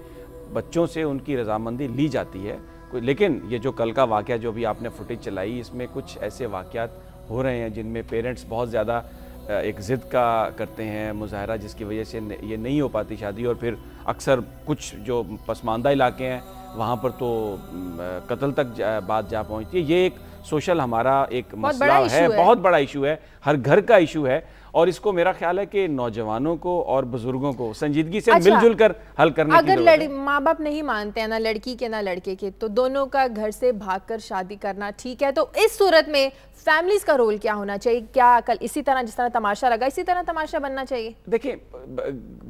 बच्चों से उनकी रजामंदी ली जाती है। लेकिन ये जो कल का वाक़या जो भी आपने फुटेज चलाई, इसमें कुछ ऐसे वाक़यात हो रहे हैं जिनमें पेरेंट्स बहुत ज़्यादा एक ज़िद का करते हैं मुज़ाहरा, जिसकी वजह से ये नहीं हो पाती शादी। और फिर अक्सर कुछ जो पसमानदा इलाके हैं वहाँ पर तो कत्ल तक बात जा पहुँचती है। ये एक सोशल हमारा एक मसला है, बहुत बड़ा इशू है, हर घर का इशू है, और इसको मेरा ख्याल है कि नौजवानों को और बुजुर्गों को संजीदगी से मिलजुल कर हल करने की जरूरत है। अगर माँ बाप नहीं मानते हैं ना लड़की के ना लड़के के, तो दोनों का घर से भागकर शादी करना ठीक है। तो इस सूरत में फैमिलीज का रोल क्या होना चाहिए? क्या कल इसी तरह जिस तरह तमाशा लगा इसी तरह तमाशा बनना चाहिए? देखिए,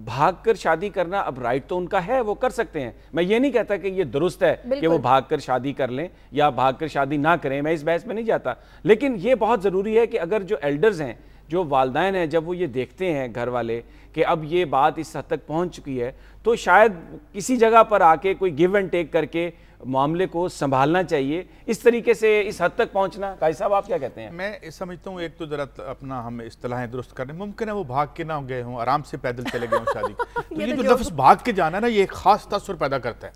भागकर शादी करना अब राइट तो उनका है, वो कर सकते हैं। मैं ये नहीं कहता कि ये दुरुस्त है कि वो भागकर शादी कर लें या भागकर शादी ना करें, मैं इस बहस में नहीं जाता। लेकिन ये बहुत ज़रूरी है कि अगर जो एल्डर्स हैं जो वालिदैन हैं जब वो ये देखते हैं घर वाले कि अब ये बात इस हद तक पहुंच चुकी है, तो शायद किसी जगह पर आके कोई गिव एंड टेक करके मामले को संभालना चाहिए। इस तरीके से इस हद तक पहुंचना, काजी साहब आप क्या कहते हैं? मैं समझता हूँ एक तो ज़रा अपना हम इस्तिलाहें दुरुस्त करने, मुमकिन है वो भाग के ना गए हों, आराम से पैदल चले गए हों शादी तो ये जो लफ्ज़ भाग के जाना ना, ये एक ख़ास तासुर पैदा करता है।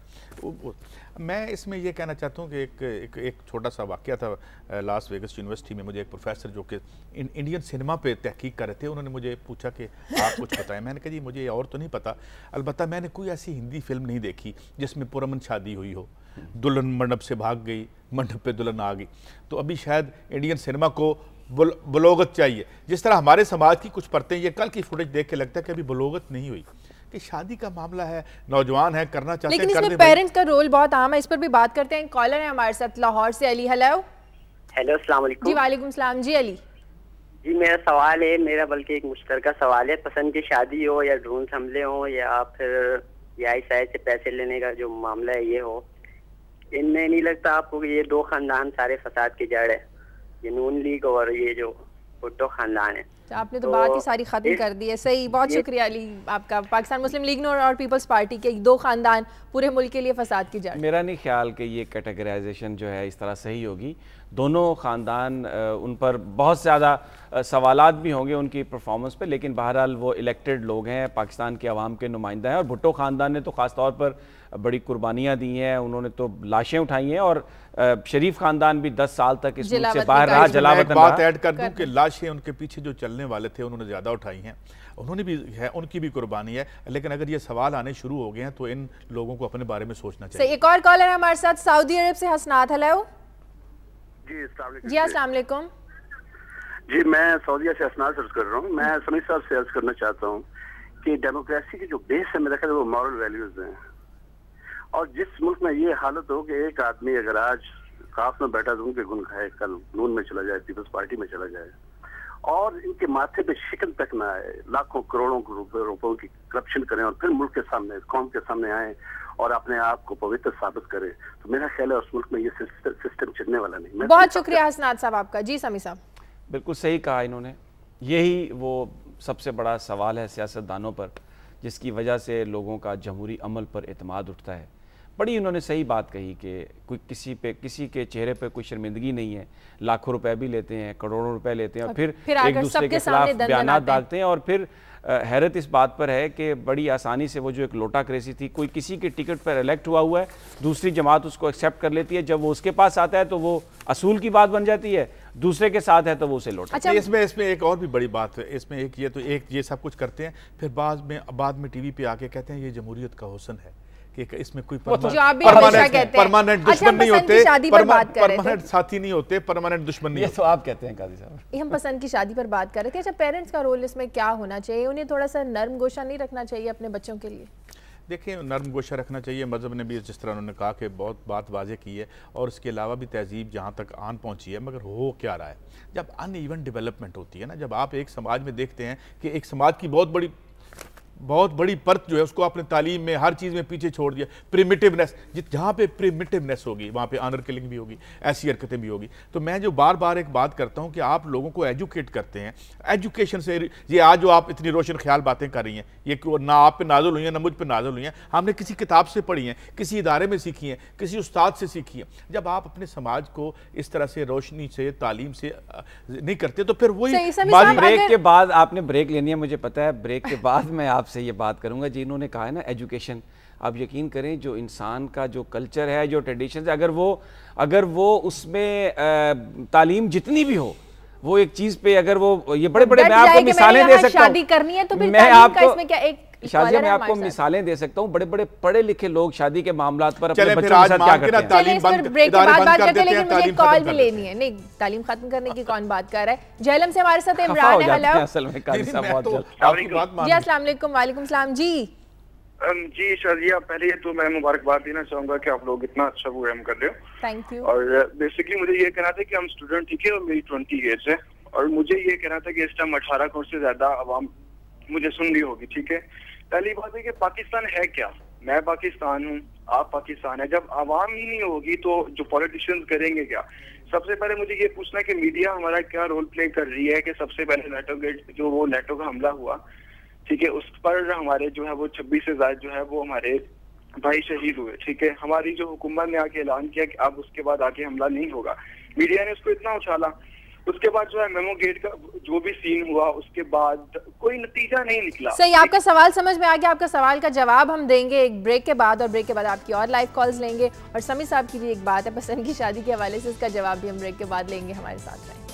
मैं इसमें ये कहना चाहता हूँ कि एक छोटा सा वाक़या था लास वेगस यूनिवर्सिटी में। मुझे एक प्रोफेसर जो कि इंडियन सिनेमा पे तहकीक कर रहे थे, उन्होंने मुझे पूछा कि आप कुछ बताएं। मैंने कहा जी मुझे और तो नहीं पता, अलबत्ता मैंने कोई ऐसी हिंदी फिल्म नहीं देखी जिसमें पुरअमन शादी हुई हो, दुल्हन मंडप से भाग गई, मंडप पे दुल्हन आ गई। तो अभी शायद इंडियन सिनेमा को बलोगत चाहिए, जिस तरह हमारे समाज की कुछ परतें, ये कल की फुटेज देख के लगता है कि अभी बलोगत नहीं हुई, कि शादी का मामला है, नौजवान है, करना चाहते हैं, लेकिन इसमें पेरेंट्स का रोल बहुत अहम है। इस पर भी बात करते हैं। कॉलर है हमारे साथ लाहौर से, अली। हेलो अस्सलाम वालेकुम। जी वालेकुम सलाम। जी अली जी, मेरा सवाल है, मेरा बल्कि एक मुश्तरका सवाल है। पसंद की शादी हो या ड्रोन हमले हो या फिर ISI से पैसे लेने का जो मामला है ये हो, इनमें नहीं लगता आपको कि ये दो खानदान सारे फसाद की जड़ है, ये नून लीग और ये जो भुट्टो खानदान है? आपने तो बात ही सारी खत्म कर दी है। सही, बहुत शुक्रिया अली आपका। पाकिस्तान मुस्लिम लीग और पीपल्स पार्टी के दो खानदान पूरे मुल्क के लिए फसाद की जड़। मेरा नहीं ख्याल कि ये कैटेगराइजेशन जो है इस तरह सही होगी। दोनों ख़ानदान, उन पर बहुत ज़्यादा सवालात भी होंगे उनकी परफॉर्मेंस पे, लेकिन बहरहाल वो इलेक्टेड लोग हैं, पाकिस्तान के अवाम के नुमाइंदा हैं। और भुट्टो ख़ानदान ने तो ख़ास तौर पर बड़ी कुर्बानियाँ दी हैं, उन्होंने तो लाशें उठाई हैं। और शरीफ ख़ानदान भी 10 साल तक इस मुल्क से बाहर रहा, जलावतन रहा। बात ऐड कर दूं कि लाशें उनके पीछे जो चलने वाले थे उन्होंने ज़्यादा उठाई हैं, उन्होंने भी है, उनकी भी कुर्बानी है। लेकिन अगर ये सवाल आने शुरू हो गए हैं तो इन लोगों को अपने बारे में सोचना चाहिए। एक और कॉलर है हमारे साथ सऊदी अरब से, हसनात। हेलो जी अस्सलाम वालेकुम। जी, मैं सऊदीया से हसनात अर्ज कर रहा हूँ। मैं समीर साहब से अर्ज करना चाहता हूँ कि डेमोक्रेसी की जो बेस है मेरा ख्याल वो मॉरल वैल्यूज हैं। और जिस मुल्क में ये हालत हो कि एक आदमी अगर आज काफ में बैठा दूं के गुन खाए, कल नून में चला जाए, पीपल्स पार्टी में चला जाए और इनके माथे पे शिकन तक ना आए, लाखों करोड़ों रुपयों की करप्शन करें और फिर मुल्क के सामने, कौम के सामने आए और अपने आप को पवित्र साबित करें, तो मेरा ख्याल है उस मुल्क में ये सिस्टम चलने वाला नहीं। बहुत शुक्रिया हसनात साहब आपका। जी समी साहब। बिल्कुल सही कहा इन्होंने। यही वो सबसे बड़ा सवाल है सियासतदानों पर, जिसकी वजह से लोगों का जमहूरी अमल पर एतमाद उठता है। बड़ी उन्होंने सही बात कही कि कोई किसी के चेहरे पे कोई शर्मिंदगी नहीं है, लाखों रुपए भी लेते हैं, करोड़ों रुपए लेते हैं और फिर एक दूसरे के खिलाफ बयानात डालते हैं। और फिर हैरत इस बात पर है कि बड़ी आसानी से वो जो एक लोटा क्रेसी थी, कोई किसी के टिकट पर इलेक्ट हुआ है, दूसरी जमात उसको एक्सेप्ट कर लेती है, जब वो उसके पास आता है तो वो असूल की बात बन जाती है, दूसरे के साथ है तो वो उसे लौटा। अच्छा, इसमें एक और भी बड़ी बात है। इसमें एक ये सब कुछ करते हैं, फिर बाद में टीवी पे आके कहते हैं ये जमहूरियत का हुस्न है, कि इसमें कोई परमानेंट दुश्मन नहीं होते, परमानेंट साथी नहीं होते, परमानेंट दुश्मन नहीं। ये तो आप कहते हैं काजी साहब। हम पसंद की शादी पर बात कर रहे थे। अच्छा, पेरेंट्स का रोल इसमें क्या होना चाहिए? उन्हें थोड़ा सा नर्म गोशा नहीं रखना चाहिए अपने बच्चों के लिए? देखिए, नर्म गोशा रखना चाहिए। मज़हब ने भी जिस तरह उन्होंने कहा कि बहुत बात वाज़ेह की है, और इसके अलावा भी तहजीब जहाँ तक आन पहुँची है, मगर हो क्या रहा है, जब अनइवन डेवलपमेंट होती है ना, जब आप एक समाज में देखते हैं कि एक समाज की बहुत बड़ी परत जो है उसको आपने तालीम में हर चीज़ में पीछे छोड़ दिया, प्रिमिटिवनेस, जहाँ पे प्रिमिटिवनेस होगी वहाँ पे ऑनर किलिंग भी होगी, ऐसी हरकतें भी होगी। तो मैं जो बार बार एक बात करता हूँ कि आप लोगों को एजुकेट करते हैं, एजुकेशन से ये आज जो आप इतनी रोशन ख्याल बातें कर रही हैं, ये ना आप पे नाजुल हुई हैं ना मुझ पे नाजुल हुई हैं, हमने किसी किताब से पढ़ी हैं, किसी इदारे में सीखी हैं, किसी उस्ताद से सीखी हैं। जब आप अपने समाज को इस तरह से रोशनी से, तालीम से नहीं करते तो फिर वही ब्रेक के बाद आपने ब्रेक लेनी है, मुझे पता है। ब्रेक के बाद मैं आपसे ये बात करूंगा जी। इन्होंने कहा है ना एजुकेशन, आप यकीन करें जो इंसान का जो कल्चर है, जो ट्रेडिशन है, अगर वो उसमें तालीम जितनी भी हो, वो एक चीज पे अगर वो ये बड़े-बड़े, मैं आपको मिसालें दे सकता हूं, शादी करनी है तो फिर मैं आपको इसमें क्या एक शादी में आपको मिसालें दे सकता हूं, बड़े-बड़े पढ़े लिखे लोग शादी के मामलात पर अपने बच्चों के साथ क्या करते हैं। तालीम बंद, इदारे बंद कर देते हैं, तालीम कॉल भी लेनी है। नहीं, तालीम खत्म करने की कौन बात कर रहा है? झेलम से हमारे साथ इमरान है। हेलो, असल में काजी साहब बहुत जल्द जी, अस्सलाम वालेकुम। वालेकुम सलाम जी। जी शाजिया, पहले तो मैं मुबारकबाद देना चाहूंगा कि आप लोग इतना अच्छा प्रोग्राम कर रहे हो। Thank you. और बेसिकली मुझे ये कहना था कि हम स्टूडेंट, ठीक है, और मेरी 20 एज है, और मुझे ये कहना था कि इस टाइम 18 करोड़ से ज्यादा आवाम मुझे सुन रही होगी, ठीक है। पहली बात है कि पाकिस्तान है क्या? मैं पाकिस्तान हूँ, आप पाकिस्तान है। जब आवाम ही नहीं होगी तो जो पॉलिटिशियंस करेंगे क्या? सबसे पहले मुझे ये पूछना है कि मीडिया हमारा क्या रोल प्ले कर रही है कि सबसे पहले नेटो का हमला हुआ, ठीक है, उस पर हमारे जो है वो 26 से ज्यादा जो है वो हमारे भाई शहीद हुए, ठीक है। हमारी जो हुकूमत ने आके ऐलान किया कि अब उसके बाद आगे हमला नहीं होगा, मीडिया ने उसको इतना उछाला। उसके बाद जो है मेमो गेट का जो भी सीन हुआ उसके बाद कोई नतीजा नहीं निकला। सही, आपका सवाल समझ में आ गया। आपका सवाल का जवाब हम देंगे एक ब्रेक के बाद, और ब्रेक के बाद आपकी और लाइव कॉल्स लेंगे। और समी साहब की भी एक बात है पसंद की शादी के हवाले से, इसका जवाब भी हम ब्रेक के बाद लेंगे। हमारे साथ रहें।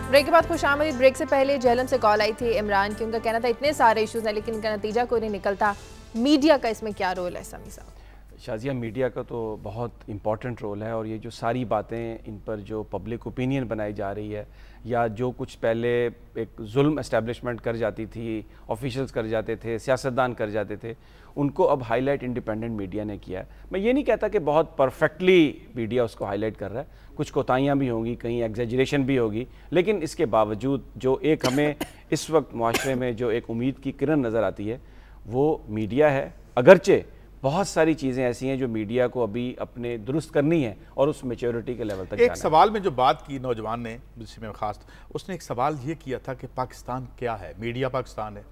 ब्रेक के बाद खुशामदीद। ब्रेक से पहले जहलम से कॉल आई थी इमरान की, उनका कहना था इतने सारे इश्यूज हैं लेकिन इनका नतीजा कोई नहीं निकलता। मीडिया का इसमें क्या रोल है समी साहब? शाजिया, मीडिया का तो बहुत इम्पॉर्टेंट रोल है, और ये जो सारी बातें इन पर जो पब्लिक ओपिनियन बनाई जा रही है, या जो कुछ पहले एक जुल्म एस्टेब्लिशमेंट कर जाती थी, ऑफिशियल्स कर जाते थे, सियासतदान कर जाते थे, उनको अब हाईलाइट इंडिपेंडेंट मीडिया ने किया है। मैं ये नहीं कहता कि बहुत परफेक्टली मीडिया उसको हाईलाइट कर रहा है, कुछ कोताहियाँ भी होंगी, कहीं एग्जेजरेशन भी होगी, लेकिन इसके बावजूद जो एक हमें इस वक्त माशरे में जो एक उम्मीद की किरण नज़र आती है वो मीडिया है। अगरचे बहुत सारी चीज़ें ऐसी हैं जो मीडिया को अभी अपने दुरुस्त करनी है और उस मेच्योरिटी के लेवल तक। एक सवाल में जो बात की नौजवान ने, जिसमें खास उसने एक सवाल ये किया था कि पाकिस्तान क्या है। मीडिया पाकिस्तान है,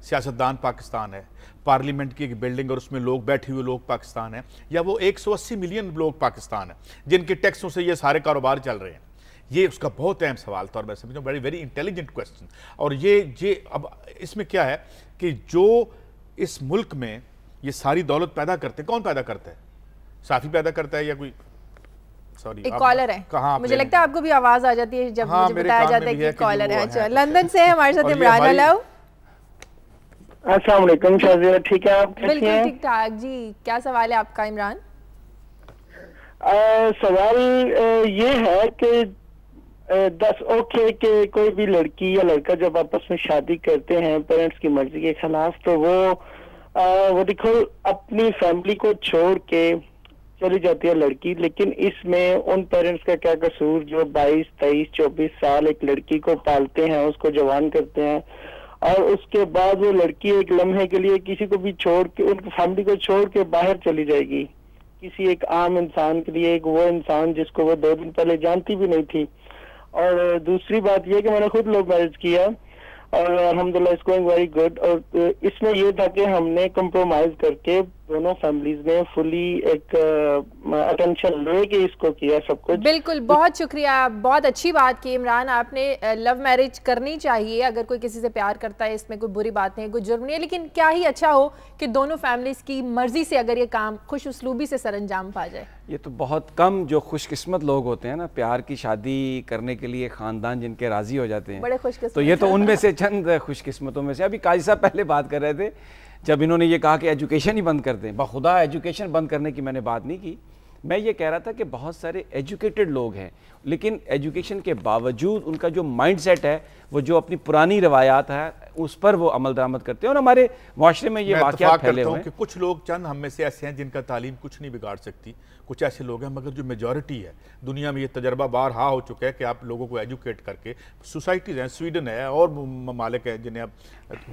सियासतदान पाकिस्तान है, पार्लियामेंट की एक बिल्डिंग और उसमें लोग बैठे हुए लोग पाकिस्तान है, या वो 180 मिलियन लोग पाकिस्तान है जिनके टैक्सों से ये सारे कारोबार चल रहे हैं? ये उसका बहुत अहम सवाल था और मैं समझता हूँ वेरी वेरी इंटेलिजेंट क्वेश्चन। और ये अब इसमें क्या है कि जो इस मुल्क में ये सारी दौलत पैदा करते हैं, कौन पैदा करता है? साफी पैदा करता है या कोई? सॉरी, एक कॉलर है। कहाँ मुझे लगता है आपको भी आवाज आ जाती है जब हाँ, मुझे बताया जाता है कि कॉलर है। अच्छा, लंदन से है हमारे साथ इमरान। हेलो, अस्सलाम वालेकुम शाजिया, ठीक है आप? बिल्कुल ठीक ठाक जी। क्या सवाल है आपका इमरान? सवाल ये है कि 10 ओके कि कोई भी लड़की या लड़का जब आपस में शादी करते हैं पेरेंट्स की मर्जी के खिलाफ, तो वो देखो अपनी फैमिली को छोड़ के चली जाती है लड़की, लेकिन इसमें उन पेरेंट्स का क्या कसूर जो 22, 23, 24 साल एक लड़की को पालते हैं, उसको जवान करते हैं, और उसके बाद वो लड़की एक लम्हे के लिए किसी को भी छोड़ के, उनकी फैमिली को छोड़ के बाहर चली जाएगी किसी एक आम इंसान के लिए, एक वो इंसान जिसको वो 2 दिन पहले जानती भी नहीं थी। और दूसरी बात ये कि मैंने खुद लव मैरिज किया और अल्हम्दुलिल्लाह इट्स गोइंग वेरी गुड। और इसमें ये था कि हमने कंप्रोमाइज करके दोनों फैमिलीज ने फुली एक अटेंशन लेके इसको किया सब कुछ। बिल्कुल, बहुत शुक्रिया, बहुत अच्छी बात की इमरान। आपने लव मैरिज करनी चाहिए, अगर कोई किसी से प्यार करता है इसमें कोई बुरी बात नहीं है, कोई जुर्म नहीं है, लेकिन क्या ही अच्छा हो कि दोनों फैमिलीज की मर्जी से अगर ये काम खुश उसलूबी से सरंजाम पा जाए। ये तो बहुत कम जो खुशकिस्मत लोग होते हैं ना, प्यार की शादी करने के लिए खानदान जिनके राजी हो जाते हैं, बड़े खुशकिस्मत। तो ये तो उनमें से चंद खुशकिस्मतों में से। अभी काजी साहब पहले बात कर रहे थे जब इन्होंने ये कहा कि एजुकेशन ही बंद कर दें, बखुदा एजुकेशन बंद करने की मैंने बात नहीं की। मैं ये कह रहा था कि बहुत सारे एजुकेटेड लोग हैं, लेकिन एजुकेशन के बावजूद उनका जो माइंडसेट है, वो जो अपनी पुरानी रवायात है उस पर वो अमल दरामद करते हैं। और हमारे माशरे में ये वाक़यात फैले हुए हैं कि कुछ लोग, चंद हम में से ऐसे हैं जिनका तालीम कुछ नहीं बिगाड़ सकती, कुछ ऐसे लोग हैं, मगर जो मेजॉरिटी है दुनिया में ये तजर्बा बारहा हो चुका है कि आप लोगों को एजुकेट करके, सोसाइटीज़ हैं, स्वीडन है और ममालिक हैं जिन्हें अब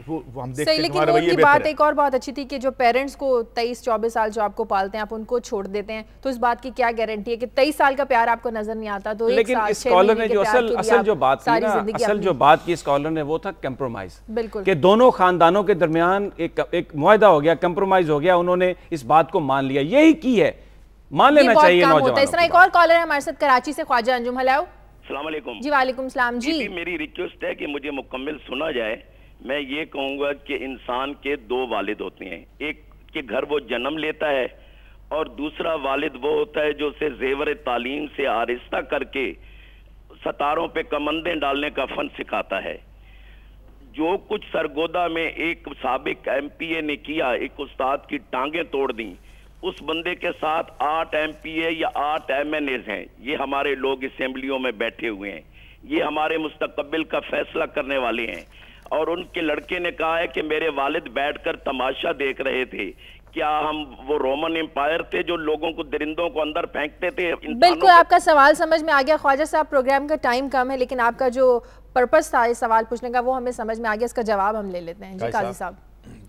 वो हम देखते हैं। लेकिन उनकी बात एक और बहुत अच्छी थी कि जो पेरेंट्स को 23-24 साल जो आपको पालते हैं आप उनको छोड़ देते हैं, तो इस बात की क्या गारंटी है कि 23 साल का प्यार आपको नजर नहीं आता? तो लेकिन इस स्कॉलर ने जो असल जो बात की ना, असल जो बात की स्कॉलर ने वो था कंप्रोमाइज। बिल्कुल, कि दोनों खानदानों के दरमियान एक मुआहदा हो गया, कंप्रोमाइज हो गया, उन्होंने इस बात को मान लिया। यही की है, मान लेना चाहिए नौजवानों। इस तरह एक और कॉलर है हमारे साथ कराची से, ख्वाजा अंजुम। हेलो, अस्सलाम वालेकुम जी। वालेकुम सलाम जी। मेरी रिक्वेस्ट है कि मुझे मुकम्मल सुना जाए। मैं ये कहूँगा कि इंसान के 2 वालिद होते हैं, एक के घर वो जन्म लेता है और दूसरा वालिद वो होता है जो उसे जेवर तालीम से आरिस्ता करके सतारों पे कमंदे डालने का फन सिखाता है। जो कुछ सरगोदा में एक साबिक MPA ने किया, एक उस्ताद की टांगें तोड़ दी, उस बंदे के साथ 8 MPA या 8 MNAs हैं। ये हमारे लोग असेंबलियों में बैठे हुए हैं, ये हमारे मुस्तकबिल का फैसला करने वाले हैं। और उनके लड़के ने कहा है कि मेरे वालिद बैठकर तमाशा देख रहे थे क्या हम वो रोमन एम्पायर थे जो लोगों को, दरिंदों को अंदर फेंकते थे? बिल्कुल, आपका सवाल समझ में आ गया ख्वाजा साहब। प्रोग्राम का टाइम कम है, लेकिन आपका जो पर्पस था इस सवाल पूछने का वो हमें समझ में आ गया। इसका जवाब हम ले लेते हैं। जी काजी साहब।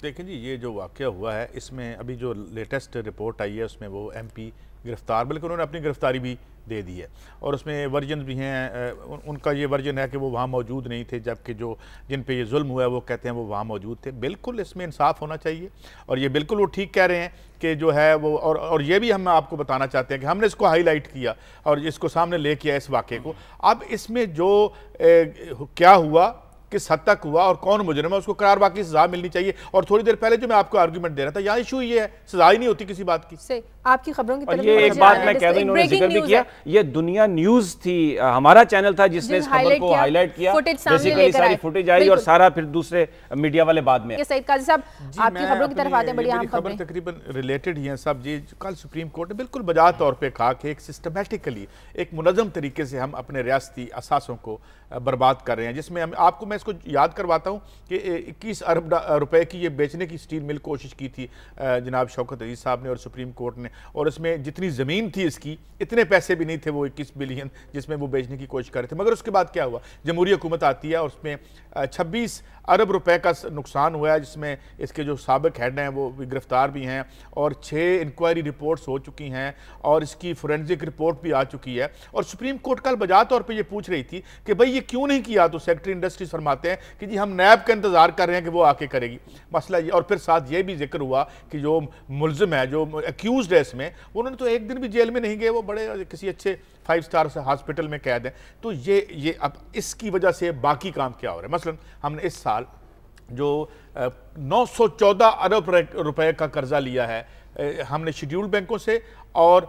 देखिए जी, ये जो वाक़या हुआ है इसमें अभी जो लेटेस्ट रिपोर्ट आई है उसमें वो MP गिरफ्तार, बल्कि उन्होंने अपनी गिरफ्तारी भी दे दी है और उसमें वर्जन भी हैं। उनका ये वर्जन है कि वो वहाँ मौजूद नहीं थे, जबकि जो जिन पे ये जुल्म हुआ है वो कहते हैं वो वहाँ मौजूद थे। बिल्कुल इसमें इंसाफ होना चाहिए और ये बिल्कुल वो ठीक कह रहे हैं कि जो है वो, और ये भी हम आपको बताना चाहते हैं कि हमने इसको हाईलाइट किया और इसको सामने ले किया इस वाक़े को। अब इसमें जो क्या हुआ, किस हद तक हुआ और कौन मुजरिम है, उसको करार वाकई सजा मिलनी चाहिए। और थोड़ी देर पहले जो मैं आपको आर्गुमेंट दे रहा था, यहाँ इशू ये है सजा ही नहीं होती किसी बात की। से आपकी खबरों की तरफ ये एक बात मैं कह दूं, इन्होंने जिक्र भी किया, ये दुनिया न्यूज थी, हमारा चैनल था जिसने इस खबर को हाईलाइट किया। बेसिकली सारी फुटेज आई और सारा फिर दूसरे मीडिया वाले बाद में। सईद काजी साहब, आपकी खबरों की तरफ आते हैं। बड़ी अहम खबर तकरीबन रिलेटेड ही हैं सब जी। कल सुप्रीम कोर्ट ने बिल्कुल बजा तौर पे कहा कि एक सिस्टमेटिकली, एक मुनज़्ज़म तरीके से हम अपने रियासती असासों को बर्बाद कर रहे हैं, जिसमें हम आपको मैं इसको याद करवाता हूँ कि 21 अरब रुपए की ये बेचने की स्टील मिल कोशिश की थी जनाब शौकत अजीज साहब ने और सुप्रीम कोर्ट ने, और इसमें जितनी ज़मीन थी इसकी इतने पैसे भी नहीं थे, वो 21 बिलियन जिसमें वो बेचने की कोशिश कर रहे थे। मगर उसके बाद क्या हुआ, जमहूरी हुकूमत आती है और उसमें 26 अरब रुपए का नुकसान हुआ है, जिसमें इसके जो साबिक हेड हैं वो गिरफ्तार भी हैं और 6 इंक्वायरी रिपोर्ट्स हो चुकी हैं और इसकी फोरेंसिक रिपोर्ट भी आ चुकी है। और सुप्रीम कोर्ट कल बजा तौर पे ये पूछ रही थी कि भाई ये क्यों नहीं किया, तो सेक्रेटरी इंडस्ट्रीज फरमाते हैं कि जी हम नैब का इंतजार कर रहे हैं कि वो आके करेगी। मसला ये, और फिर साथ ये भी जिक्र हुआ कि जो मुल्जिम है, जो एक्यूज्ड है इसमें, उन्होंने तो एक दिन भी जेल में नहीं गए, वो बड़े किसी अच्छे 5 स्टार हॉस्पिटल में कैद हैं। तो ये अब इसकी वजह से बाकी काम क्या हो रहा है। मसलन हमने इस साल जो 914 अरब रुपए का कर्जा लिया है हमने शेड्यूल्ड बैंकों से और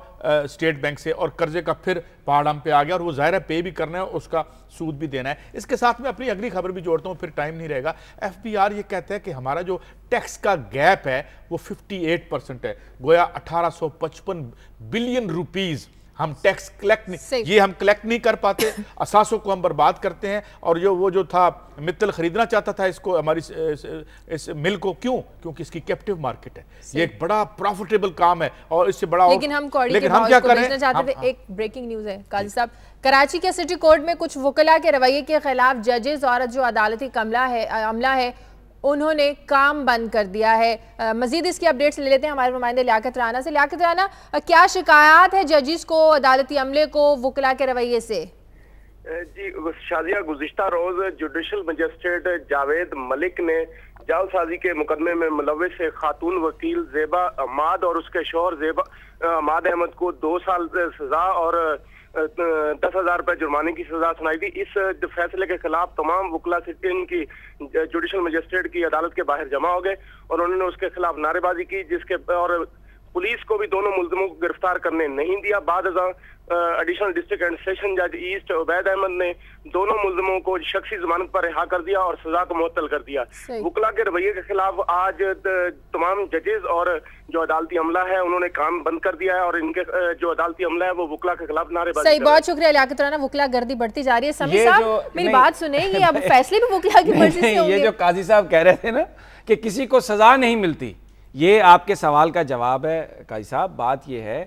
स्टेट बैंक से, और कर्जे का फिर पहाड़ हम पे आ गया और वो ज़ाहिर है पे भी करना है, उसका सूद भी देना है। इसके साथ में अपनी अगली खबर भी जोड़ता हूँ, फिर टाइम नहीं रहेगा। FBR ये कहता है कि हमारा जो टैक्स का गैप है वो 58% है, गोया 1855 बिलियन रुपीज़ हम टैक्स कलेक्ट नहीं, ये हम कलेक्ट नहीं कर पाते, असासों को हम बर्बाद करते हैं। और वो जो था मित्तल खरीदना चाहता था इसको, हमारी इस मिल को, क्योंकि इसकी कैप्टिव मार्केट है, ये एक बड़ा प्रॉफिटेबल काम है और इससे बड़ा, लेकिन हम क्या कर रहे हैं। एक ब्रेकिंग न्यूज है काजी साहब, कराची के सिटी कोर्ट में कुछ वकला के रवैये के खिलाफ जजेस और जो अदालती अमला है उन्होंने काम बंद कर दिया है। मजीद इसकी अपडेट्स ले लेते हैं हमारे नुमाइंदे लियाकत राना से। लियाकत राना, क्या शिकायत है जजिस को, अदालती अमले को वकला के रवैये से? जी शादिया, गुज़िश्ता रोज जुडिशल मजिस्ट्रेट जावेद मलिक ने जालसाजी के मुकदमे में मुलविस खातून वकील ज़ेबा अहमद और उसके शौहर ज़ेबा अहमद अहमद को 2 साल सजा और 10,000 रुपए जुर्माने की सजा सुनाई थी। इस फैसले के खिलाफ तमाम वकला सिटीन की जुडिशल मजिस्ट्रेट की अदालत के बाहर जमा हो गए और उन्होंने उसके खिलाफ नारेबाजी की, जिसके और पुलिस को भी दोनों मुल्जिमों को गिरफ्तार करने नहीं दिया। बाद एडिशनल डिस्ट्रिक्ट एंड सेशन जज ईस्ट उबैद अहमद ने दोनों मुल्जिमों को शख्सी जमानत पर रिहा कर दिया और सजा को मुअत्तल कर दिया। वकला के रवैये के खिलाफ आज तमाम जजेस और जो अदालती अमला है उन्होंने काम बंद कर दिया है और इनके जो अदालती अमला है वो वकला के खिलाफ नारेबाजी। सही, बहुत शुक्रिया लियाकत राना। वकला गर्दी बढ़ती जा रही है। समी साहब मेरी बात सुने, ये अब फैसले भी वकला की मर्जी से होंगे। ये जो काजी साहब कह रहे थे ना कि किसी को सजा नहीं मिलती, ये आपके सवाल का जवाब है काजी साहब। बात ये है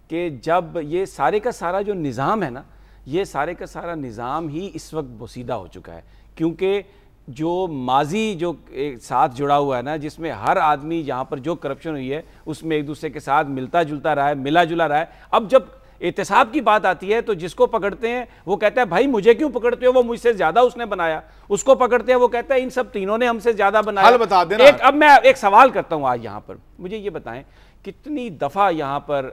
कि जब ये सारे का सारा जो निज़ाम है ना, ये सारे का सारा निज़ाम ही इस वक्त बोसीदा हो चुका है, क्योंकि जो माजी जो साथ जुड़ा हुआ है ना, जिसमें हर आदमी यहाँ पर जो करप्शन हुई है उसमें एक दूसरे के साथ मिलता जुलता रहा है, मिला जुला रहा है। अब जब एहतसाब की बात आती है तो जिसको पकड़ते हैं वो कहता है भाई मुझे क्यों पकड़ते हो, वो मुझसे ज्यादा उसने बनाया। उसको पकड़ते हैं वो कहता है इन सब तीनों ने हमसे ज्यादा बनाया। बता देना। अब मैं एक सवाल करता हूं आज यहाँ पर, मुझे ये बताएं कितनी दफा यहाँ पर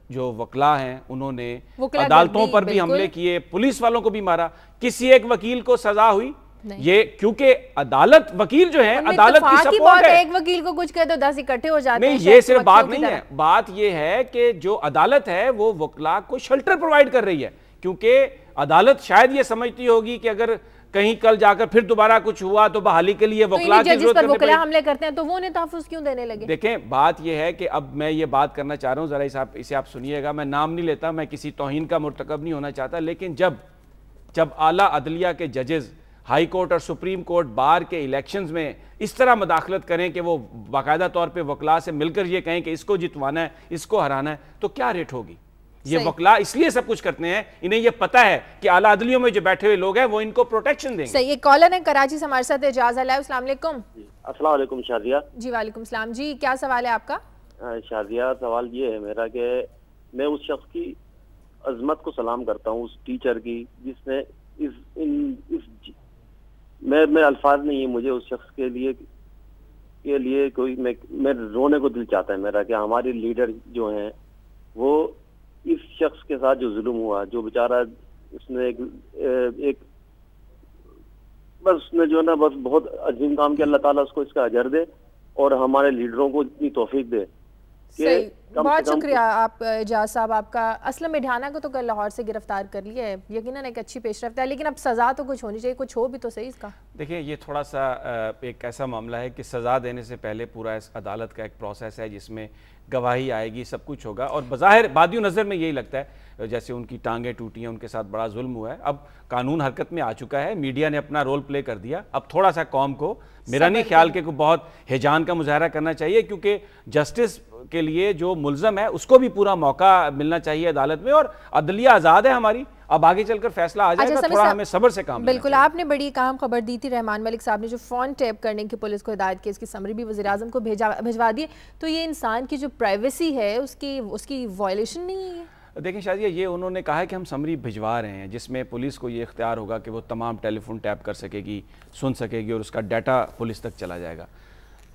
जो वकला हैं उन्होंने अदालतों पर भी हमले किए, पुलिस वालों को भी मारा, किसी एक वकील को सजा हुई? ये क्योंकि अदालत, वकील जो है अदालत की सपोर्ट है। एक वकील को कुछ कह दो 10 इकट्ठे हो जाते हैं। नहीं, ये सिर्फ बात नहीं है, बात ये है कि जो अदालत है वो वकला को शेल्टर प्रोवाइड कर रही है, क्योंकि अदालत शायद ये समझती होगी कि अगर कहीं कल जाकर फिर दोबारा कुछ हुआ तो बहाली के लिए वकला की जरूरत वकला हमले करते हैं तो वो उन्हें तहफ़्फ़ुज़ क्यों देने लगे? देखें, बात यह है कि अब मैं ये बात करना चाह रहा हूँ, जरा इसे आप सुनिएगा। मैं नाम नहीं लेता, मैं किसी तौहीन का मुर्तकब नहीं होना चाहता, लेकिन जब आला अदलिया के जजेस हाई कोर्ट और सुप्रीम कोर्ट बार के इलेक्शंस में इस तरह मदाखलत करें कि वो बाकायदा तौर पे वकला से मिलकर ये कहें कि इसको जितवाना है, इसको हराना है, तो क्या रेट होगी? ये वकला इसलिए सब कुछ करते हैं, इन्हें ये पता है कि आला अदलियों में जो बैठे हुए लोग हैं वो इनको प्रोटेक्शन देंगे। सही। एक कॉलर है कराची से हमारे साथ, एजाज है। अस्सलाम वालेकुम। अस्सलाम वालेकुम शादिया जी। वालेकुम सलाम जी, क्या सवाल है आपका? शादिया, सवाल ये है मेरा कि मैं उस शख्स की अजमत को सलाम करता हूँ, उस टीचर की जिसने मैं अल्फाज नहीं है मुझे उस शख्स के लिए कोई मैं रोने को दिल चाहता है मेरा कि हमारे लीडर जो हैं वो इस शख्स के साथ जो जुल्म हुआ, जो बेचारा उसने एक बस उसने जो ना बस बहुत अजीम काम किया, अल्लाह ताला उसको इसका अजर दे और हमारे लीडरों को इतनी तौफीक दे। बहुत शुक्रिया आप एजाज साहब आपका। असलम मिढाना को तो कल लाहौर से गिरफ्तार कर लिया है, यकीनन एक अच्छी पेशरफ्त है, लेकिन अब सज़ा तो कुछ होनी चाहिए, कुछ हो भी तो सही इसका। देखिए ये थोड़ा सा एक ऐसा मामला है कि सज़ा देने से पहले पूरा इस अदालत का एक प्रोसेस है जिसमें गवाही आएगी, सब कुछ होगा, और बज़ाहिर बादियों नज़र में यही लगता है जैसे उनकी टांगें टूटी हैं, उनके साथ बड़ा जुल्म हुआ है। अब कानून हरकत में आ चुका है, मीडिया ने अपना रोल प्ले कर दिया, अब थोड़ा सा कौम को मेरा नहीं ख्याल कि बहुत हिजान का मुजाहरा करना चाहिए, क्योंकि जस्टिस के लिए जो मुल्ज़म है उसको भी पूरा मौका मिलना चाहिए अदालत में, और अदलिया आज़ाद है हमारी, अब आगे चलकर फैसला आ जाएगा, थोड़ा हमें सब्र से काम। बिल्कुल, आपने बड़ी अहम खबर दी थी, रहमान मलिक साहब ने जो फ़ोन टैप करने की पुलिस को हिदायत की, इसकी समरी भी वज़ीर आज़म को भिजवा दी, तो ये इंसान की जो प्राइवेसी है उसकी वायलेशन नहीं है? देखिए शायद ये उन्होंने कहा है कि हम समरी भिजवा रहे हैं, जिसमें पुलिस को ये इख्तियार होगा कि वो तमाम टेलीफोन टैप कर सकेगी, सुन सकेगी, और उसका डाटा पुलिस तक चला जाएगा।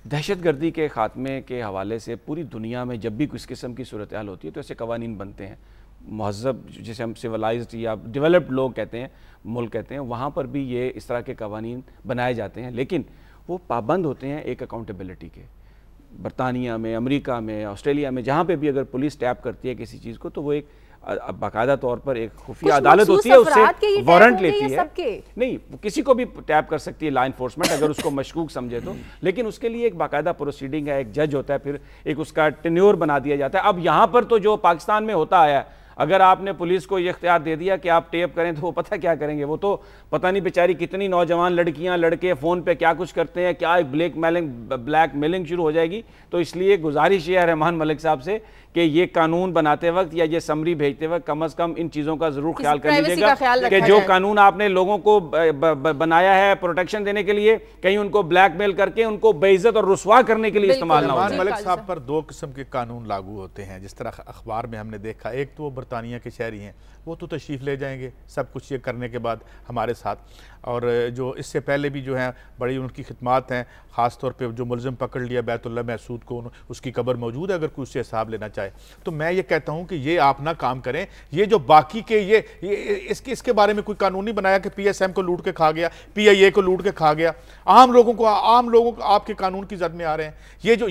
दहशतगर्दी के ख़ात्मे के हवाले से पूरी दुनिया में जब भी किस किस्म की सूरत हाल होती है तो ऐसे कवानीन बनते हैं, महज़ब जिसे हम सिविलाइज्ड या डेवलप्ड लोग कहते हैं, मुल्क कहते हैं, वहाँ पर भी ये इस तरह के कवानीन बनाए जाते हैं, लेकिन वो पाबंद होते हैं एक अकाउंटेबिलिटी के। बरतानिया में, अमेरिका में, ऑस्ट्रेलिया में, जहाँ पे भी अगर पुलिस टैप करती है किसी चीज़ को तो वो एक बाकायदा तौर पर एक खुफिया अदालत होती है, उससे वारंट लेती है। नहीं, किसी को भी टैप कर सकती है लॉ इन्फोर्समेंट अगर उसको मशकूक समझे तो, लेकिन उसके लिए एक बाकायदा प्रोसीडिंग है, एक जज होता है, फिर एक उसका टेन्योर बना दिया जाता है। अब यहाँ पर तो जो पाकिस्तान में होता आया है, अगर आपने पुलिस को ये इख्तियार दे दिया कि आप टेप करें तो वो पता क्या करेंगे, वो तो पता नहीं बेचारी कितनी नौजवान लड़कियां लड़के फ़ोन पे क्या कुछ करते हैं, क्या एक ब्लैक मेलिंग शुरू हो जाएगी। तो इसलिए गुजारिश ये है रहमान मलिक साहब से कि ये कानून बनाते वक्त या ये समरी भेजते वक्त कम से कम इन चीज़ों का ज़रूर ख्याल कर लीजिएगा कि जो कानून आपने लोगों को बनाया है प्रोटेक्शन देने के लिए, कहीं उनको ब्लैकमेल करके उनको बेइज्जत और रुसवा करने के लिए इस्तेमाल ना हो। रहमान मलिक साहब पर दो किस्म के कानून लागू होते हैं, जिस तरह अखबार में हमने देखा, एक तो वो बरतानिया के शहरी हैं, वो तो तशरीफ़ ले जाएंगे सब कुछ ये करने के बाद हमारे साथ, और जो इससे पहले भी जो है बड़ी उनकी खिदमात हैं, ख़ास तौर पे जो मुल्ज़िम पकड़ लिया बैतुल्लाह महसूद को, उसकी कब्र मौजूद है, अगर कोई उससे हिसाब लेना चाहे तो मैं ये कहता हूँ कि ये आप ना काम करें। ये जो बाकी के ये इसके बारे में कोई कानून नहीं बनाया कि PSM को लूट के खा गया, PIA को लूट के खा गया, आम लोगों को आपके कानून की जद में आ रहे हैं।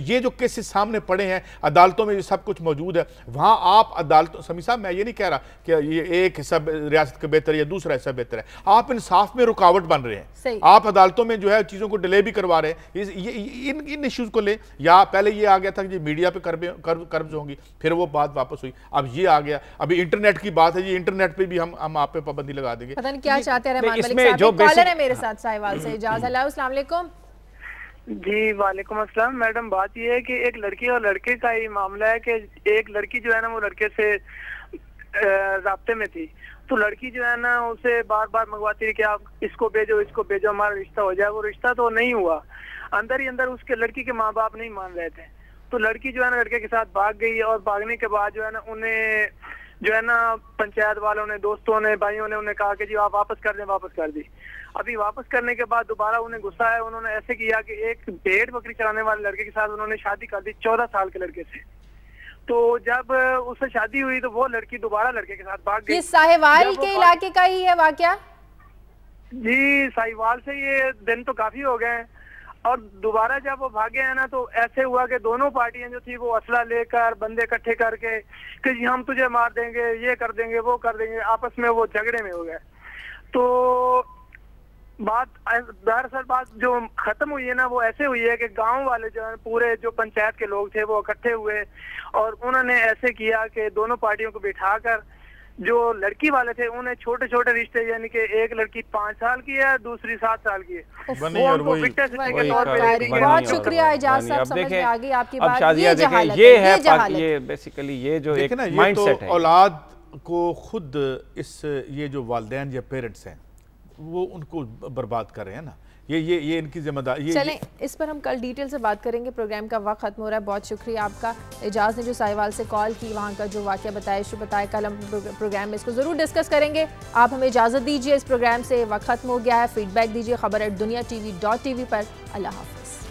ये जो केसेस सामने पड़े हैं अदालतों में, ये सब कुछ मौजूद है, वहाँ आप अदालतों, समी साहब मैं ये नहीं कह रहा कि ये एक हिस्सा रियासत का बेहतर या दूसरा हिस्सा बेहतर है, आप इंसाफ में रुकावट बन रहे हैं, आप अदालतों में जो है चीज़ों को डिले भी करवा रहे हैं। इन इश्यूज को ले, या पहले ये आ गया था कि मेडिया पे कर्ज होंगी, फिर वो बात वापस हुई, अब ये आ गया, अभी इंटरनेट की बात है, ये इंटरनेट पे भी हम आप पे पाबंदी लगा देंगे। पता नहीं क्या चाहते हैं रहमान मलिक साहब। जो कॉलर है मेरे साथ साहिवाल से, इजाज़। अस्सलाम वालेकुम। जी वालेकुम अस्सलाम। मैडम बात ये है कि एक लड़की और लड़के का ही मामला है कि एक लड़की जो है ना वो लड़के से राब्ते में थी, तो लड़की जो है ना उसे बार बार मंगवाती है कि आप इसको भेजो हमारा रिश्ता हो जाए। वो रिश्ता तो नहीं हुआ, अंदर ही अंदर उसके लड़की के माँ बाप नहीं मान रहे थे, तो लड़की जो है ना लड़के के साथ भाग गई, और भागने के बाद जो है ना उन्हें जो है ना पंचायत वालों ने, दोस्तों ने, भाइयों ने उन्हें कहा कि जी आप वापस कर दें, वापस कर दी। अभी वापस करने के बाद दोबारा उन्हें गुस्सा है, उन्होंने ऐसे किया कि एक भेड़ बकरी चलाने वाले लड़के के साथ उन्होंने शादी कर दी 14 साल के लड़के से। तो जब उससे शादी हुई तो वो लड़की दोबारा लड़के के साथ भाग गई। ये साहिवाल के इलाके का ही है वाकया? जी साहिवाल से ये दिन तो काफी हो गए हैं, और दोबारा जब वो भागे हैं ना तो ऐसे हुआ कि दोनों पार्टियां जो थी वो असला लेकर बंदे इकट्ठे करके कि जी हम तुझे मार देंगे, ये कर देंगे, वो कर देंगे, आपस में वो झगड़े में हो गए। तो दरअसल बात जो खत्म हुई है ना वो ऐसे हुई है कि गांव वाले जो है पूरे जो पंचायत के लोग थे वो इकट्ठे हुए और उन्होंने ऐसे किया कि दोनों पार्टियों को बिठाकर जो लड़की वाले थे उन्हें छोटे छोटे रिश्ते, यानी कि एक लड़की 5 साल की है, दूसरी 7 साल की है। बहुत शुक्रिया एजाज साहब, समझ में आ गई आपकी बात। ये बेसिकली ये जो एक माइंडसेट है, औलाद को खुद ये जो वालिदैन या पेरेंट्स हैं वो उनको बर्बाद कर रहे हैं ना, ये इनकी जिम्मेदारी। चलें इस पर हम कल डिटेल से बात करेंगे, प्रोग्राम का वक्त खत्म हो रहा है। बहुत शुक्रिया आपका एजाज ने जो साहिवाल से कॉल की, वहाँ का जो वाक़या बताया, इशू बताया, कल हम प्रोग्राम में इसको ज़रूर डिस्कस करेंगे। आप हमें इजाज़त दीजिए, इस प्रोग्राम से वक्त खत्म हो गया है। फीडबैक दीजिए खबर@दुनिया TV.tv पर। अल्लाह हाफ़िज़।